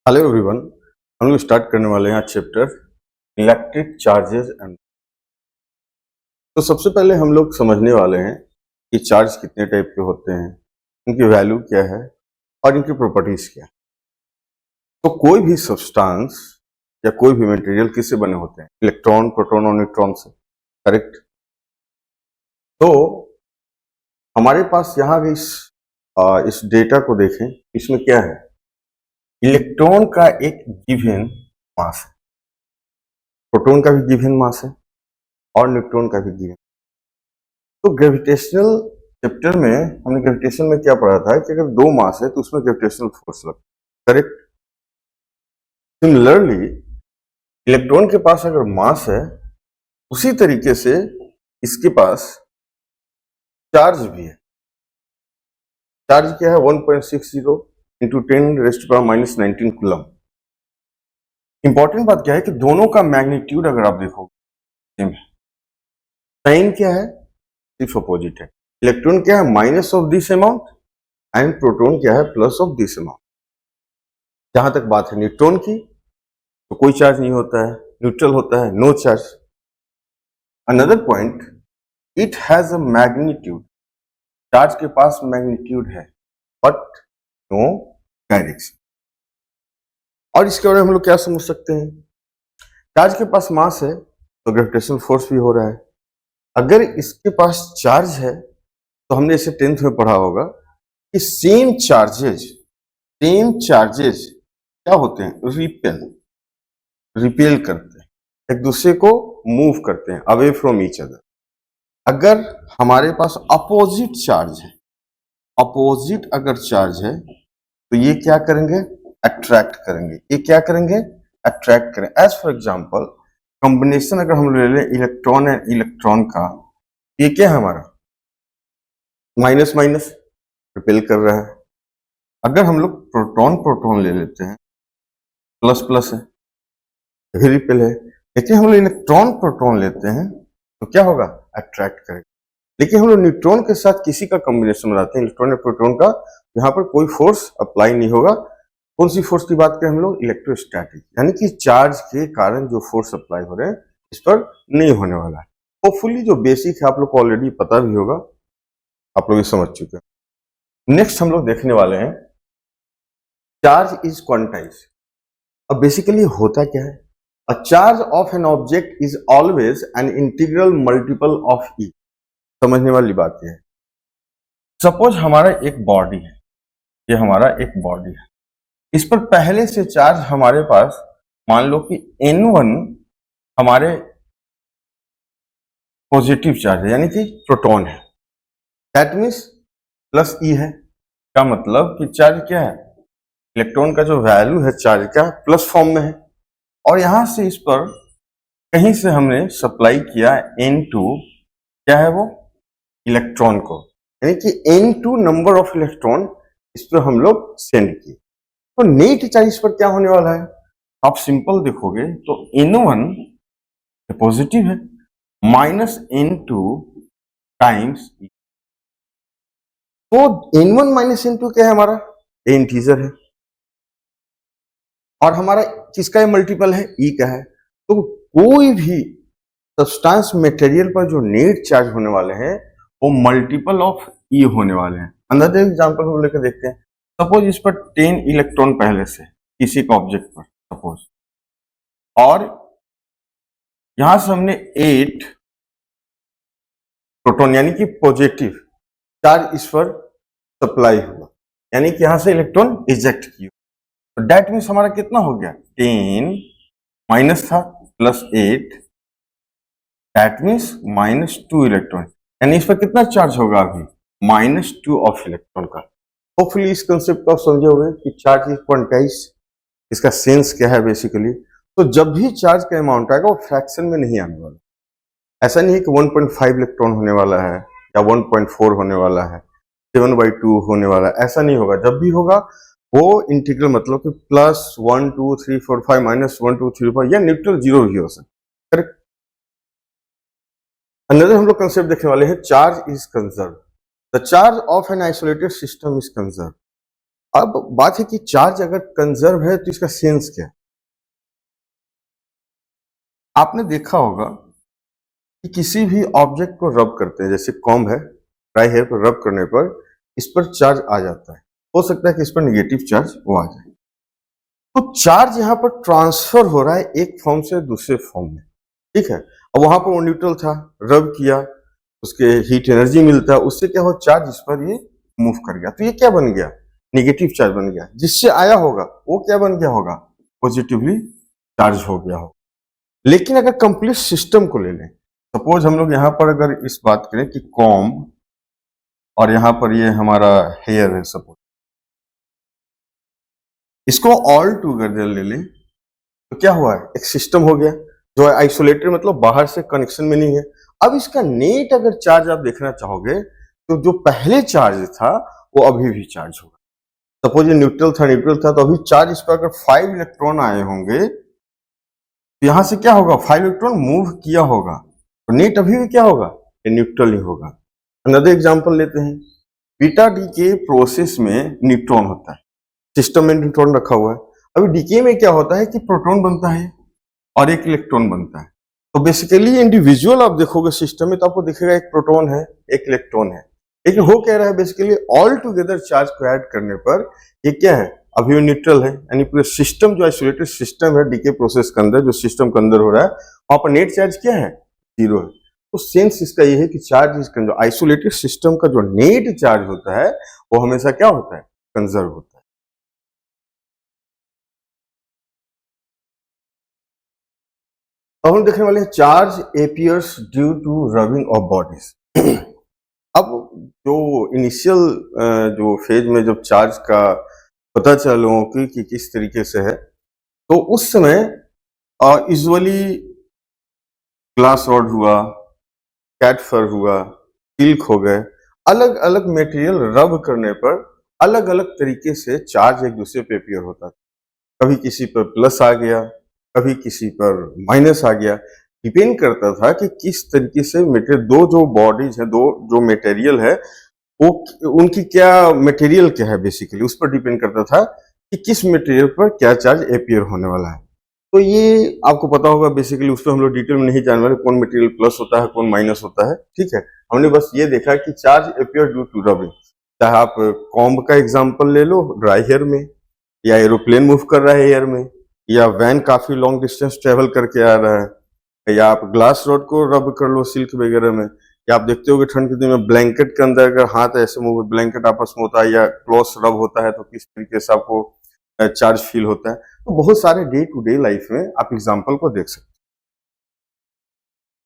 Hello everyone. हम लोग start करने वाले हैं आज चैप्टर इलेक्ट्रिक चार्जेस एंड। तो सबसे पहले हम लोग समझने वाले हैं कि चार्ज कितने टाइप के होते हैं, इनकी वैल्यू क्या है और इनकी प्रॉपर्टीज क्या है। तो कोई भी सब्सटेंस या कोई भी मटेरियल किससे बने होते हैं? इलेक्ट्रॉन, प्रोटॉन और न्यूट्रॉन से, करेक्ट। तो हमारे पास यहाँ इस डेटा को देखें, इसमें क्या है? इलेक्ट्रॉन का एक गिवन मास है, प्रोटॉन का भी गिवन मास है और न्यूट्रॉन का भी गिवन। तो ग्रेविटेशनल चैप्टर में हमने ग्रेविटेशन में क्या पढ़ा था कि अगर दो मास है तो उसमें ग्रेविटेशनल फोर्स लगता है, करेक्ट। सिमिलरली इलेक्ट्रॉन के पास अगर मास है, उसी तरीके से इसके पास चार्ज भी है। चार्ज क्या है? 1.60 इंटू 10⁻⁻19 कूलम। इंपॉर्टेंट बात क्या है कि दोनों का मैग्नीट्यूड अगर आप देखोगे सेम है। साइन क्या है? सिर्फ अपोजिट है। इलेक्ट्रॉन क्या है? Minus of this amount and proton क्या है? Plus of this amount. जहां तक बात है न्यूट्रॉन की, तो कोई चार्ज नहीं होता है, न्यूट्रल होता है, no charge. Another point, it has a magnitude. Charge के पास मैग्नीट्यूड है बट नो डायरेक्शन। और इसके बारे में हम लोग क्या समझ सकते हैं? चार्ज के पास मास है तो ग्रेविटेशनल फोर्स भी हो रहा है। अगर इसके पास चार्ज है तो हमने इसे 10th में पढ़ा होगा कि सेम चार्जेस क्या होते हैं? रिपेल करते हैं, एक दूसरे को मूव करते हैं अवे फ्रॉम ईच अदर। अगर हमारे पास अपोजिट अगर चार्ज है तो ये क्या करेंगे? अट्रैक्ट करेंगे। ये क्या करेंगे? अट्रैक्ट करें। एज फॉर एग्जांपल, कॉम्बिनेशन अगर हम ले लें इलेक्ट्रॉन एंड इलेक्ट्रॉन का, ये क्या है हमारा? माइनस माइनस रिपेल कर रहा है। अगर हम लोग प्रोटॉन ले लेते हैं, प्लस प्लस है, भी रिपेल है। लेकिन हम लोग इलेक्ट्रॉन प्रोटॉन लेते हैं तो क्या होगा? अट्रैक्ट करेगा। लेकिन हम लोग न्यूट्रॉन के साथ किसी का कॉम्बिनेशन बनाते हैं, इलेक्ट्रॉन या प्रोटॉन का, यहाँ पर कोई फोर्स अप्लाई नहीं होगा। कौन सी फोर्स की बात करें हम लोग? इलेक्ट्रोस्टैटिक, यानी कि चार्ज के कारण जो फोर्स अप्लाई हो रहे हैं इस पर नहीं होने वाला है। होपफुली जो बेसिक है आप लोग को ऑलरेडी पता भी होगा, आप लोग ये समझ चुके हैं। नेक्स्ट हम लोग देखने वाले हैं चार्ज इज क्वांटाइज। अब बेसिकली होता क्या है? A charge of an object is always an integral multiple of e. समझने वाली बात यह है, सपोज हमारा एक बॉडी है, ये हमारा एक बॉडी है, इस पर पहले से चार्ज हमारे पास, मान लो कि N1 हमारे पॉजिटिव चार्ज है, यानी कि प्रोटॉन है। दैट मीन्स प्लस ई है। का मतलब कि चार्ज क्या है? इलेक्ट्रॉन का जो वैल्यू है चार्ज का प्लस फॉर्म में है। और यहां से इस पर कहीं से हमने सप्लाई किया N2, क्या है वो? इलेक्ट्रॉन को, यानी कि N2 नंबर ऑफ इलेक्ट्रॉन इस पर हम लोग सेंड किए। तो नेट चार्ज इस पर क्या होने वाला है? आप सिंपल देखोगे तो N1 पॉजिटिव है, माइनस N2 टाइम्स। तो N1 माइनस N2 क्या है हमारा? इंटीजर है। और हमारा किसका मल्टीपल है? ई का है। तो कोई भी सब्सटेंस मटेरियल पर जो नेट चार्ज होने वाले हैं वो मल्टीपल ऑफ ई होने वाले हैं। अनदर एग्जांपल हम लेकर देखते हैं। सपोज इस पर 10 इलेक्ट्रॉन पहले से किसी का ऑब्जेक्ट पर सपोज, और यहां से हमने 8 प्रोटॉन यानी कि पॉजिटिव चार्ज इस पर सप्लाई हुआ, यानी कि यहां से इलेक्ट्रॉन इजेक्ट किया। तो दैट मीन्स हमारा कितना हो गया? 10 माइनस था प्लस 8, दैट मीन्स -2 इलेक्ट्रॉन, यानी इस पर कितना चार्ज होगा अभी? -2 ऑफ इलेक्ट्रॉन का। होपफुली इस कंसेप्ट को आप समझे होंगे कि चार्ज इज क्वांटाइज, इसका सेंस क्या है बेसिकली। तो जब भी चार्ज का अमाउंट आएगा वो फ्रैक्शन में नहीं आने वाला। ऐसा नहीं है कि 1.5 इलेक्ट्रॉन होने वाला है या 1.4 होने वाला है, 7/2 होने वाला है, ऐसा नहीं होगा। जब भी होगा वो इंटीग्रल, मतलब कि +1 2 3 4 5 -1 2 3 5 या न्यूट्रल जीरो भी हो सकता है, करेक्ट। अनदर हम लोग कंसेप्ट देखने वाले हैं, charge is conserve. The charge of an isolated system is conserve. अब बात है कि चार्ज अगर कंजर्व है तो इसका सेंस क्या है? आपने देखा होगा कि किसी भी ऑब्जेक्ट को रब करते हैं, जैसे कॉम्ब है, ड्राई हेयर पर रब करने पर इस पर चार्ज आ जाता है। हो सकता है कि इस पर नेगेटिव चार्ज वो आ जाए। तो चार्ज यहाँ पर ट्रांसफर हो रहा है एक फॉर्म से दूसरे फॉर्म में, ठीक है। अब वहां पर वो न्यूट्रल था, रब किया, उसके हीट एनर्जी मिलता है, उससे क्या हो, चार्ज इस पर ये मूव कर गया, तो ये क्या बन गया, नेगेटिव चार्ज बन गया। जिससे आया होगा वो क्या बन गया होगा, पॉजिटिवली चार्ज हो गया हो। लेकिन अगर कंप्लीट सिस्टम को ले लें, सपोज हम लोग यहाँ पर अगर इस बात करें कि कॉम और यहाँ पर ये हमारा हेयर है, सपोज इसको ऑल टूगेदर ले लें, तो क्या हुआ है, एक सिस्टम हो गया जो है आइसोलेटेड, मतलब बाहर से कनेक्शन में नहीं है। अब इसका नेट अगर चार्ज आप देखना चाहोगे तो जो पहले चार्ज था वो अभी भी चार्ज होगा। सपोज ये न्यूट्रल था तो अभी चार्ज इस पर अगर 5 इलेक्ट्रॉन आए होंगे तो यहां से क्या होगा, 5 इलेक्ट्रॉन मूव किया होगा, तो नेट अभी भी क्या होगा, ये न्यूट्रल ही होगा। अनदर एग्जांपल लेते हैं, बीटा डी के प्रोसेस में न्यूट्रॉन होता है, सिस्टम में न्यूट्रॉन रखा हुआ है। अभी डीके में क्या होता है कि प्रोटॉन बनता है और एक इलेक्ट्रॉन बनता है। तो बेसिकली इंडिविजुअल आप देखोगे सिस्टम में तो आपको दिखेगा एक प्रोटॉन है, एक इलेक्ट्रॉन है, लेकिन हो क्या रहा है, बेसिकली ऑल टुगेदर चार्ज को ऐड करने पर ये क्या है, अभी वो न्यूट्रल है। यानी पूरे सिस्टम जो आइसोलेटेड सिस्टम है डीके प्रोसेस के अंदर, जो सिस्टम के अंदर हो रहा है, वहां पर नेट चार्ज क्या है, जीरो है। तो सेंस इसका ये है कि चार्ज इसका जो आइसोलेटेड सिस्टम का जो नेट चार्ज होता है वो हमेशा क्या होता है, कंजर्व होता है। अब हम देखने वाले हैं charge appears due to rubbing of bodies. अब जो इनिशियल जो फेज में जब चार्ज का पता चला लोगों की कि किस तरीके से है, तो उस समय यूजुअली ग्लास रॉड हुआ, कैट फर हुआ, सिल्क हो गए, अलग अलग मटेरियल रब करने पर अलग अलग तरीके से चार्ज एक दूसरे पे अपीयर होता था। कभी किसी पर प्लस आ गया, कभी किसी पर माइनस आ गया, डिपेंड करता था कि किस तरीके से मटेरियल, दो जो बॉडीज है, दो जो मटेरियल है, वो उनकी क्या मटेरियल क्या है, बेसिकली उस पर डिपेंड करता था कि किस मटेरियल पर क्या चार्ज अपीयर होने वाला है। तो ये आपको पता होगा, बेसिकली उस पर हम लोग डिटेल में नहीं जानने वाले कौन मटेरियल प्लस होता है कौन माइनस होता है, ठीक है। हमने बस ये देखा कि charge appear due to rubbing. चाहे आप कॉम्ब का एग्जांपल ले लो ड्राई हेयर में, या एरोप्लेन मूव कर रहा है एयर में, या वैन काफी लॉन्ग डिस्टेंस ट्रेवल करके आ रहा है, या आप ग्लास रॉड को रब कर लो सिल्क वगैरह में, या आप देखते हो कि ठंड के दिन में ब्लैंकेट के अंदर अगर हाथ ऐसे मूव, ब्लैंकेट आपस में होता है या क्लॉथ रब होता है तो किस तरीके से आपको चार्ज फील होता है। तो बहुत सारे डे टू डे लाइफ में आप एग्जाम्पल को देख सकते हो।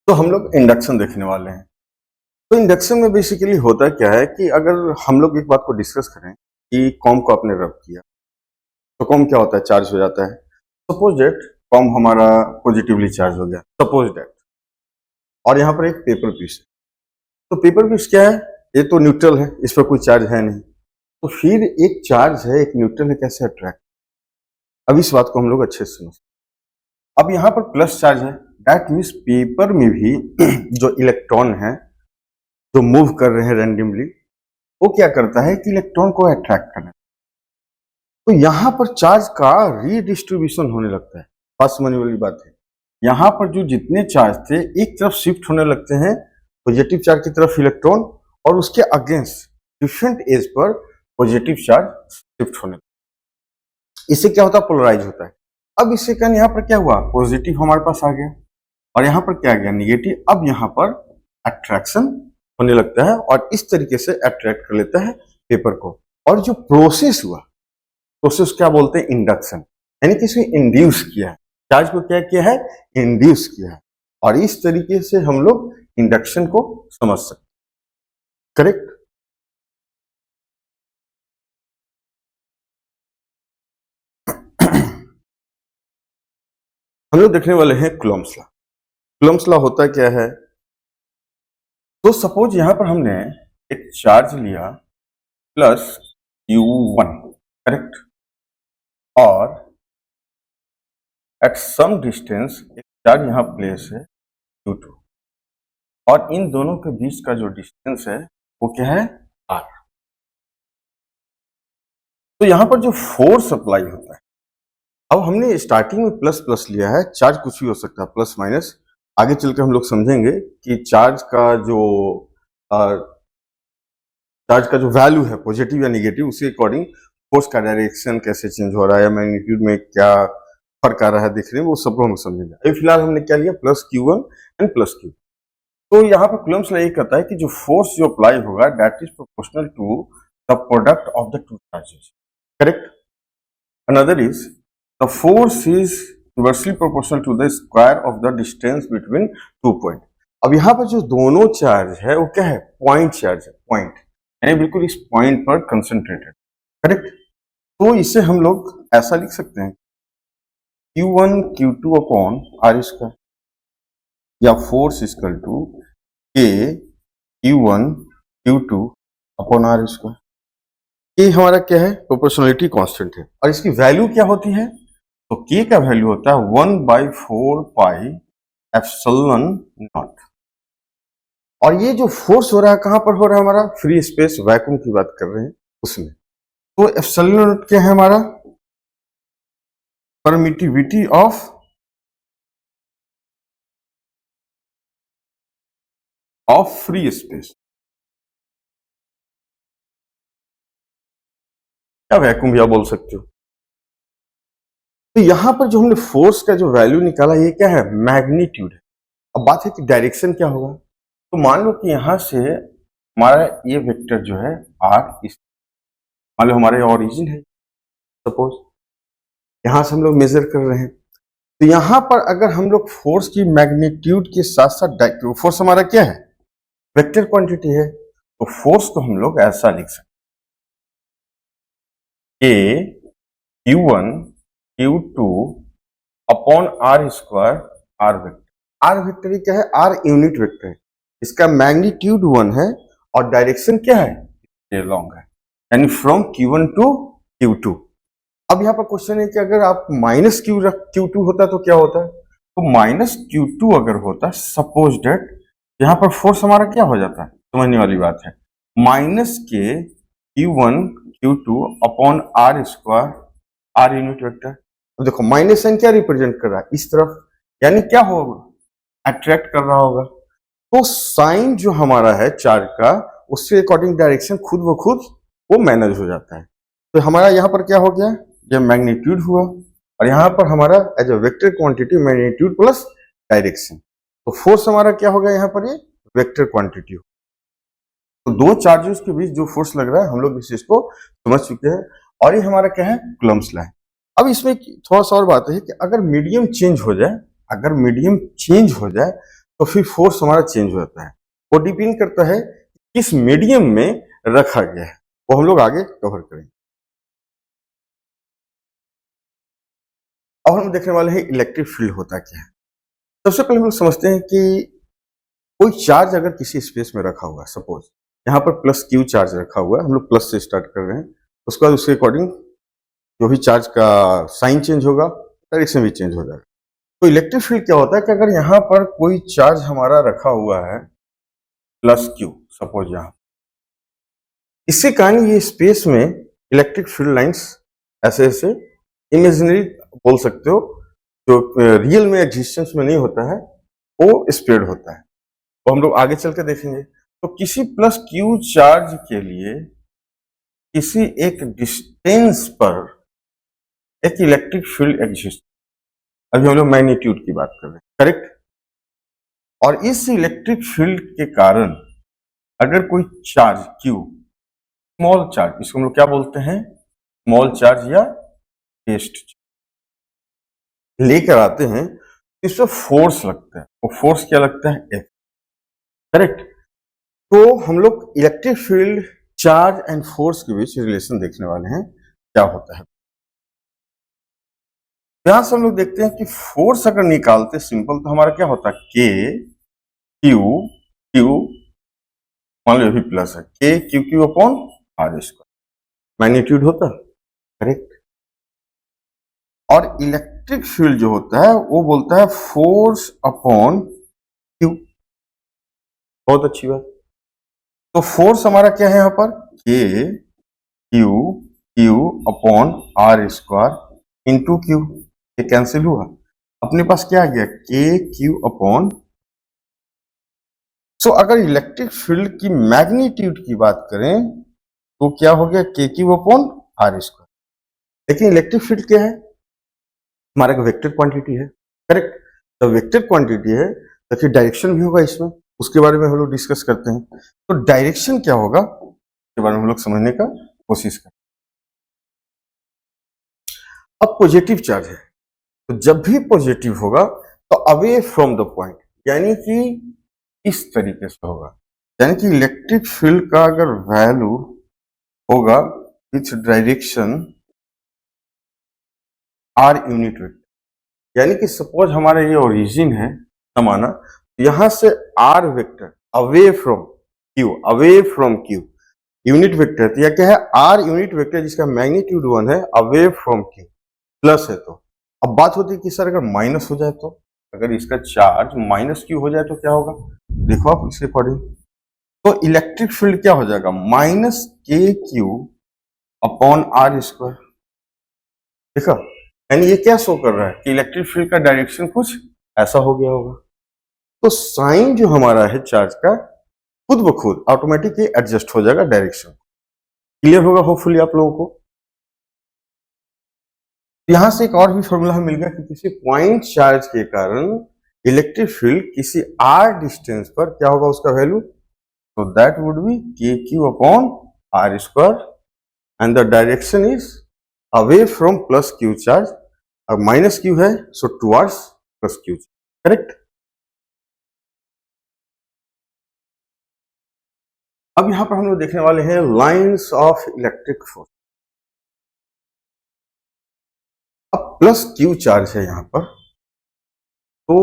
तो हम लोग इंडक्शन देखने वाले हैं। तो इंडक्शन में बेसिकली होता क्या है कि अगर हम लोग एक बात को डिस्कस करें कि कॉम को आपने रब किया तो कॉम क्या होता है, चार्ज हो जाता है। सपोज डेट कॉम हमारा पॉजिटिवली चार्ज हो गया, सपोज डेट, और यहाँ पर एक पेपर पीस है। तो पेपर पीस क्या है, ये तो न्यूट्रल है, इस पर कोई चार्ज है नहीं, तो फिर एक चार्ज है, एक न्यूट्रल है, कैसे अट्रैक्ट। अब इस बात को हम लोग अच्छे से समझ, अब यहाँ पर प्लस चार्ज है, दैट मीन्स पेपर में भी जो इलेक्ट्रॉन है जो मूव कर रहे हैं रैंडमली, वो क्या करता है कि इलेक्ट्रॉन को अट्रैक्ट करना। तो यहाँ पर चार्ज का रीडिस्ट्रीब्यूशन होने लगता है। बात समझने वाली बात है, यहाँ पर जो जितने चार्ज थे एक तरफ शिफ्ट होने लगते हैं, पॉजिटिव चार्ज की तरफ इलेक्ट्रॉन, और उसके अगेंस्ट डिफरेंट एज पर पॉजिटिव चार्ज शिफ्ट होने लगते हैं। इससे क्या होता है, पोलराइज होता है। अब इससे कारण यहाँ पर क्या हुआ, पॉजिटिव हमारे पास आ गया और यहाँ पर क्या आ गया, निगेटिव। अब यहाँ पर अट्रैक्शन होने लगता है और इस तरीके से अट्रैक्ट कर लेता है पेपर को। और जो प्रोसेस हुआ, प्रोसेस क्या बोलते हैं, इंडक्शन, यानी कि इसमें इंड्यूस किया है, चार्ज को क्या किया है, इंड्यूस किया है। और इस तरीके से हम लोग इंडक्शन को समझ सकते, करेक्ट। हम लोग देखने वाले हैं कूलम्ब्स लॉ। कूलम्ब्स लॉ होता क्या है, तो सपोज यहां पर हमने एक चार्ज लिया प्लस U1, करेक्ट, और एट सम डिस्टेंस एक चार्ज यहां प्लेस है U2, और इन दोनों के बीच का जो डिस्टेंस है वो क्या है, R। तो यहाँ पर जो फोर्स अप्लाई होता है, अब हमने स्टार्टिंग में प्लस प्लस लिया है, चार्ज कुछ भी हो सकता है, प्लस माइनस। आगे चल के हम लोग समझेंगे कि चार्ज का जो वैल्यू है, पॉजिटिव या नेगेटिव, उसके अकॉर्डिंग फोर्स का डायरेक्शन कैसे चेंज हो रहा है या मैग्नीट्यूड में क्या फर्क आ रहा है देखने में, वो सब हम लोग समझेंगे। अभी फिलहाल हमने क्या लिया, plus Q1 and plus Q। तो यहाँ पर कूलम्ब्स लॉ ये कहता है कि जो फोर्स जो अप्लाई होगा that is proportional to the product of the two charges, correct. Another is the force is inversely proportional to the square of the distance between two point. अब यहाँ पर जो दोनों चार्ज है वो क्या है, पॉइंट चार्ज है, पॉइंट यानी बिल्कुल इस पॉइंट पर कंसंट्रेटेड, करेक्ट। तो इसे हम लोग ऐसा लिख सकते हैं Q1 Q2 upon are square, या force equal to K Q1 Q2 upon are square. ये हमारा क्या है, प्रोपोर्शनलिटी कांस्टेंट है, और इसकी वैल्यू क्या होती है, तो K का वैल्यू होता है 1/4 पाई एप्सिलॉन नॉट। और ये जो फोर्स हो रहा है कहां पर हो रहा है, हमारा फ्री स्पेस वैक्यूम की बात कर रहे हैं उसमें। तो एप्सिलॉन नॉट क्या है, हमारा परमिटिविटी ऑफ फ्री स्पेस, या वैक्यूम भी आप बोल सकते हो। तो यहां पर जो हमने फोर्स का जो वैल्यू निकाला ये क्या है, मैग्नीट्यूड है। अब बात है कि डायरेक्शन क्या होगा। तो मान लो कि यहां से हमारा ये वेक्टर जो है आर, इस मान लो हमारे ओरिजिन है, सपोज यहां से हम लोग मेजर कर रहे हैं। तो यहां पर अगर हम लोग फोर्स की मैग्नीट्यूड के साथ साथ, फोर्स हमारा क्या है, वेक्टर क्वांटिटी है, तो फोर्स को हम लोग ऐसा लिख सकते हैं, Q1 Q2 upon are square R vector. R vector क्या है, आर यूनिट वेक्टर है, इसका मैग्नीट्यूड 1 है और डायरेक्शन क्या है, ये लॉन्ग है, यानी फ्रॉम Q1 टू Q2। अब यहाँ पर क्वेश्चन है कि अगर आप माइनस Q2 होता तो क्या होता है, तो माइनस Q2 अगर होता, सपोज डेट यहाँ पर फोर्स हमारा क्या हो जाता है, समझने वाली बात है, माइनस के Q1 Q2 upon are square R unit vector. अब देखो माइनस साइन क्या रिप्रेजेंट कर रहा है, इस तरफ, यानी क्या होगा, अट्रैक्ट कर रहा होगा। तो साइन जो हमारा है चार्ज का, उसके अकॉर्डिंग डायरेक्शन खुद ब खुद वो मैनेज हो जाता है। तो हमारा यहाँ पर क्या हो गया, ये मैग्नीट्यूड हुआ, और यहाँ पर हमारा as a vector quantity magnitude plus direction. तो फोर्स हमारा क्या होगा, यहाँ पर ये वेक्टर क्वांटिटी हो। तो दो चार्जेस के बीच जो फोर्स लग रहा है हम लोग इस चीज को समझ चुके हैं, और ये हमारा क्या है, कूलम्ब्स लॉ है। अब इसमें थोड़ा सा और बात है कि अगर मीडियम चेंज हो जाए, अगर मीडियम चेंज हो जाए तो फिर फोर्स हमारा चेंज हो जाता है। वो डिपेंड करता है किस मीडियम में रखा गया है, वो हम लोग आगे कवर करेंगे। अब हम देखने वाले हैं इलेक्ट्रिक फील्ड होता क्या है। सबसे पहले हम लोग समझते हैं कि कोई चार्ज अगर किसी स्पेस में रखा हुआ है, सपोज यहाँ पर प्लस Q चार्ज रखा हुआ है, हम लोग प्लस से स्टार्ट कर रहे हैं, उसके बाद उसके अकॉर्डिंग जो भी चार्ज का साइन चेंज होगा, डायरेक्शन भी चेंज हो जाएगा। तो इलेक्ट्रिक फील्ड क्या होता है कि अगर यहाँ पर कोई चार्ज हमारा रखा हुआ है प्लस Q, सपोज यहाँ, इसके कारण ये स्पेस में इलेक्ट्रिक फील्ड लाइंस ऐसे ऐसे इमेजिनरी बोल सकते हो, जो रियल में एग्जिस्टेंस में नहीं होता है, वो स्प्रेड होता है, वो हम लोग आगे चल के देखेंगे। तो किसी प्लस Q चार्ज के लिए किसी एक डिस्टेंस पर एक इलेक्ट्रिक फील्ड एग्जिस्ट, अभी हम लोग मैग्नीट्यूड की बात कर रहे हैं, करेक्ट। और इस इलेक्ट्रिक फील्ड के कारण अगर कोई चार्ज Q, स्मॉल चार्ज, इसको हम लोग क्या बोलते हैं, स्मॉल चार्ज या टेस्ट लेकर आते हैं, इस पर फोर्स लगता है, वो फोर्स क्या लगता है, F, करेक्ट। तो हम लोग electric field, charge and force के बीच रिलेशन देखने वाले हैं, क्या होता है। यहां से हम लोग देखते हैं कि फोर्स अगर निकालते सिंपल, तो हमारा क्या होता है, K Q मान लो भी प्लस है, K Q upon are square magnitude होता है, करेक्ट। और इलेक्ट्रिक फील्ड जो होता है वो बोलता है फोर्स अपॉन Q, बहुत अच्छी बात। तो फोर्स हमारा क्या है यहाँ पर, K Q Q upon are square into Q, ये कैंसिल हुआ, अपने पास क्या आ गया के क्यू अपॉन। सो अगर इलेक्ट्रिक फील्ड की मैग्नीट्यूड की बात करें तो क्या हो गया के क्यू अपॉन आर स्क्वायर। लेकिन इलेक्ट्रिक फील्ड क्या है, हमारा वेक्टर क्वांटिटी है, करेक्ट। तो वेक्टर क्वांटिटी है तो फिर डायरेक्शन भी होगा इसमें, उसके बारे में हम लोग डिस्कस करते हैं। तो डायरेक्शन क्या होगा इसके बारे में हम लोग समझने का कोशिश करें। अब पॉजिटिव चार्ज है तो जब भी पॉजिटिव होगा तो अवे फ्रॉम द पॉइंट, यानी कि इस तरीके से होगा, यानी कि इलेक्ट्रिक फील्ड का अगर वैल्यू होगा with direction R unit vector, यानी कि सपोज हमारा ये ओरिजिन है समाना, यहां से R vector away from Q unit vector, तो यह क्या है आर यूनिट वेक्टर जिसका मैग्नीट्यूड 1 है अवे फ्रॉम क्यू प्लस है। तो अब बात होती है कि सर अगर माइनस हो जाए तो, अगर इसका चार्ज माइनस क्यू हो जाए तो क्या होगा, देखो आप इसे पढ़िए। तो इलेक्ट्रिक फील्ड क्या हो जाएगा माइनस के क्यू अपॉन आर स्क्वायर, देखा, यानी ये क्या शो कर रहा है कि इलेक्ट्रिक फील्ड का डायरेक्शन कुछ ऐसा हो गया होगा। तो साइन जो हमारा है चार्ज का खुद ब खुद ऑटोमेटिक एडजस्ट हो जाएगा डायरेक्शन। क्लियर होगा होपफुली आप लोगों को। यहां से एक और भी फॉर्मूला हमें मिल गया कि किसी पॉइंट चार्ज के कारण इलेक्ट्रिक फील्ड किसी आर डिस्टेंस पर क्या होगा उसका वैल्यू, तो that would be K Q upon are square and the direction is away from plus Q charge, अब माइनस क्यू है so towards plus Q, correct. अब यहां पर हम लोग देखने वाले हैं लाइंस ऑफ इलेक्ट्रिक फोर्स। अब प्लस क्यू चार्ज है यहां पर, तो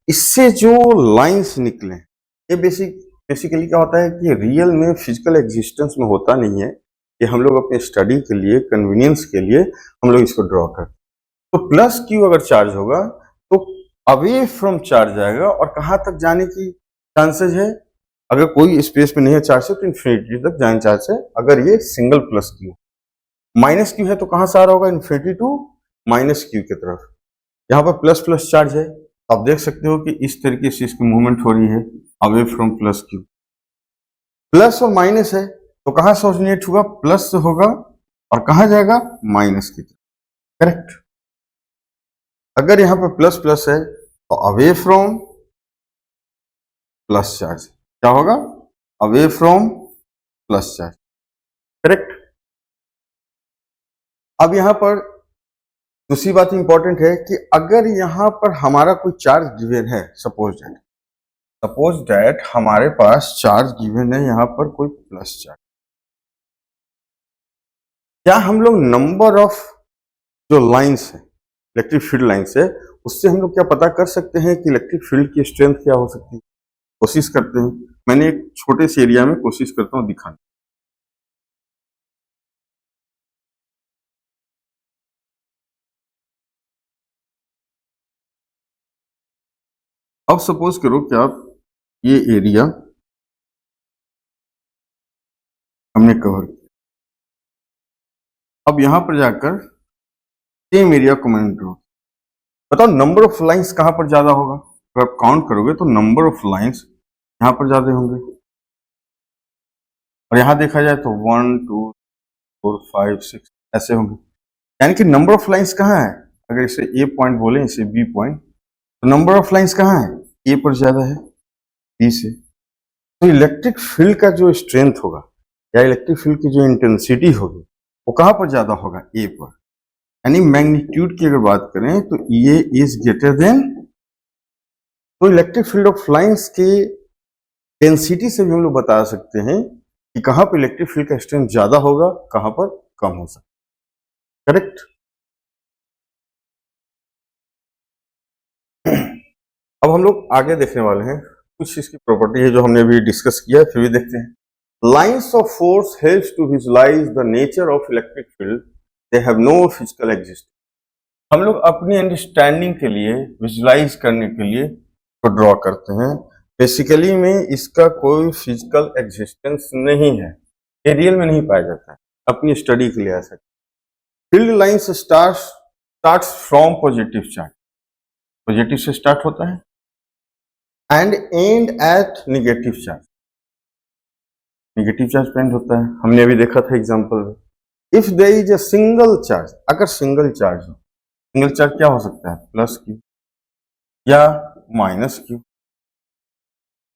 इससे जो लाइंस निकले ये बेसिकली क्या होता है कि रियल में फिजिकल एग्जिस्टेंस में होता नहीं है, ये हम लोग अपने स्टडी के लिए कन्वीनियंस के लिए हम लोग इसको ड्रॉ करते हैं। तो प्लस क्यू अगर चार्ज होगा तो अवे फ्रॉम चार्ज आएगा, और कहां तक जाने की चांसेस है, अगर कोई स्पेस में नहीं है चार्ज से तो इन्फिनिटी तक जाने चांस है। अगर ये single plus Q, minus Q है तो कहां से आ रहा होगा इन्फिनिटी टू माइनस क्यू की तरफ, यहाँ पर प्लस प्लस चार्ज है, आप देख सकते हो कि इस तरीके से इसकी मूवमेंट हो रही है away from plus Q. Plus और माइनस है तो कहां से ओरिजिनेट होगा, प्लस से होगा और कहां जाएगा माइनस की तरफ, करेक्ट। अगर यहां पर प्लस प्लस है तो अवे फ्रॉम प्लस चार्ज, क्या होगा away from plus charge, correct. अब यहां पर दूसरी बात इंपॉर्टेंट है कि अगर यहां पर हमारा कोई चार्ज गिवन है, सपोज दैट हमारे पास चार्ज गिवन है यहां पर कोई प्लस चार्ज, क्या हम लोग नंबर ऑफ जो लाइंस है इलेक्ट्रिक फील्ड लाइंस है उससे हम लोग क्या पता कर सकते हैं कि इलेक्ट्रिक फील्ड की स्ट्रेंथ क्या हो सकती है, कोशिश करते हैं। मैंने एक छोटे से एरिया में कोशिश करता हूं दिखाने। अब सपोज करो कि आप ये एरिया हमने कवर किया, अब यहां पर जाकर सेम एरिया को मैंने ड्रॉ, बताओ नंबर ऑफ लाइंस कहां पर ज्यादा होगा, अगर आप काउंट करोगे तो नंबर ऑफ लाइंस यहां पर ज्यादा होंगे, और यहां देखा जाए तो 1 2 4 5 6 ऐसे होंगे, यानी कि नंबर ऑफ लाइंस कहाँ है, अगर इसे ए पॉइंट बोले इसे बी पॉइंट, तो नंबर ऑफ लाइंस कहाँ है, ए पर ज्यादा है बी से। तो इलेक्ट्रिक फील्ड का जो स्ट्रेंथ होगा या इलेक्ट्रिक फील्ड की जो इंटेंसिटी होगी वो कहां पर ज्यादा होगा, ए पर, यानी मैग्नीट्यूड की अगर बात करें तो ये इज ग्रेटर देन, तो इलेक्ट्रिक फील्ड ऑफ लाइंस के डेंसिटी से भी हम लोग बता सकते हैं कि कहां पर इलेक्ट्रिक फील्ड का स्ट्रेंथ ज्यादा होगा कहां पर कम हो सकता है, करेक्ट। अब हम लोग आगे देखने वाले हैं कुछ इसकी प्रॉपर्टी है जो हमने अभी डिस्कस किया है, फिर भी देखते हैं। Lines of force helps to visualize the nature of electric field, they have no physical existence. हम लोग अपनी अंडरस्टैंडिंग के लिए विजुलाइज करने के लिए तो ड्रॉ करते हैं, बेसिकली में इसका कोई फिजिकल एग्जिस्टेंस नहीं है, ये रियल में नहीं पाया जाता है, अपनी स्टडी के लिए ऐसा। Field lines starts from positive charge, positive से स्टार्ट होता है, and end at negative charge, negative charge पे एंड होता है। हमने अभी देखा था एग्जांपल में, if there is a single charge, अगर सिंगल चार्ज हो, सिंगल चार्ज क्या हो सकता है, प्लस क्यू या minus Q,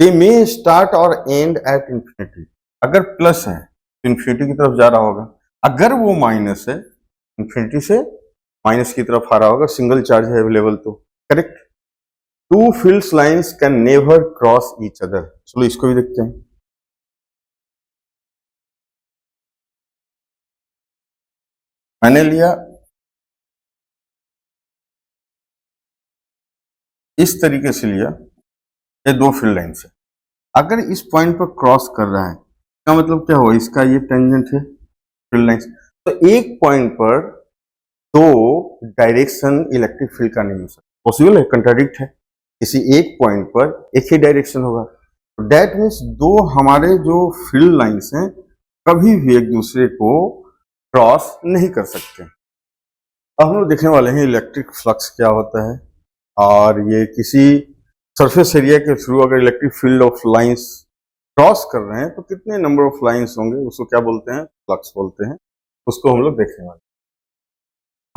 they may start और एंड एट इंफिनिटी। अगर प्लस है तो इंफिनिटी की तरफ जा रहा होगा, अगर वो माइनस है इंफिनिटी से माइनस की तरफ आ रहा होगा, सिंगल चार्ज है अवेलेबल तो, correct. Two field lines can never cross each other. चलो इसको भी देखते हैं। मैंने लिया इस तरीके से लिया, ये दो फील्ड लाइंस है, अगर इस पॉइंट पर क्रॉस कर रहा है, इसका मतलब क्या हुआ, इसका ये टेंजेंट है फील्ड लाइंस, तो एक पॉइंट पर दो डायरेक्शन इलेक्ट्रिक फील्ड का नहीं हो सकता, पॉसिबल है, कंट्राडिक्ट है, किसी एक पॉइंट पर एक ही डायरेक्शन होगा, तो दैट मीन्स दो हमारे जो फील्ड लाइंस हैं कभी भी एक दूसरे को क्रॉस नहीं कर सकते। अब हम लोग देखने वाले हैं इलेक्ट्रिक फ्लक्स क्या होता है, और ये किसी सरफेस एरिया के थ्रू अगर electric field of lines cross कर रहे हैं तो कितने नंबर ऑफ लाइंस होंगे, उसको क्या बोलते हैं, फ्लक्स बोलते हैं, उसको हम लोग देखने वाले।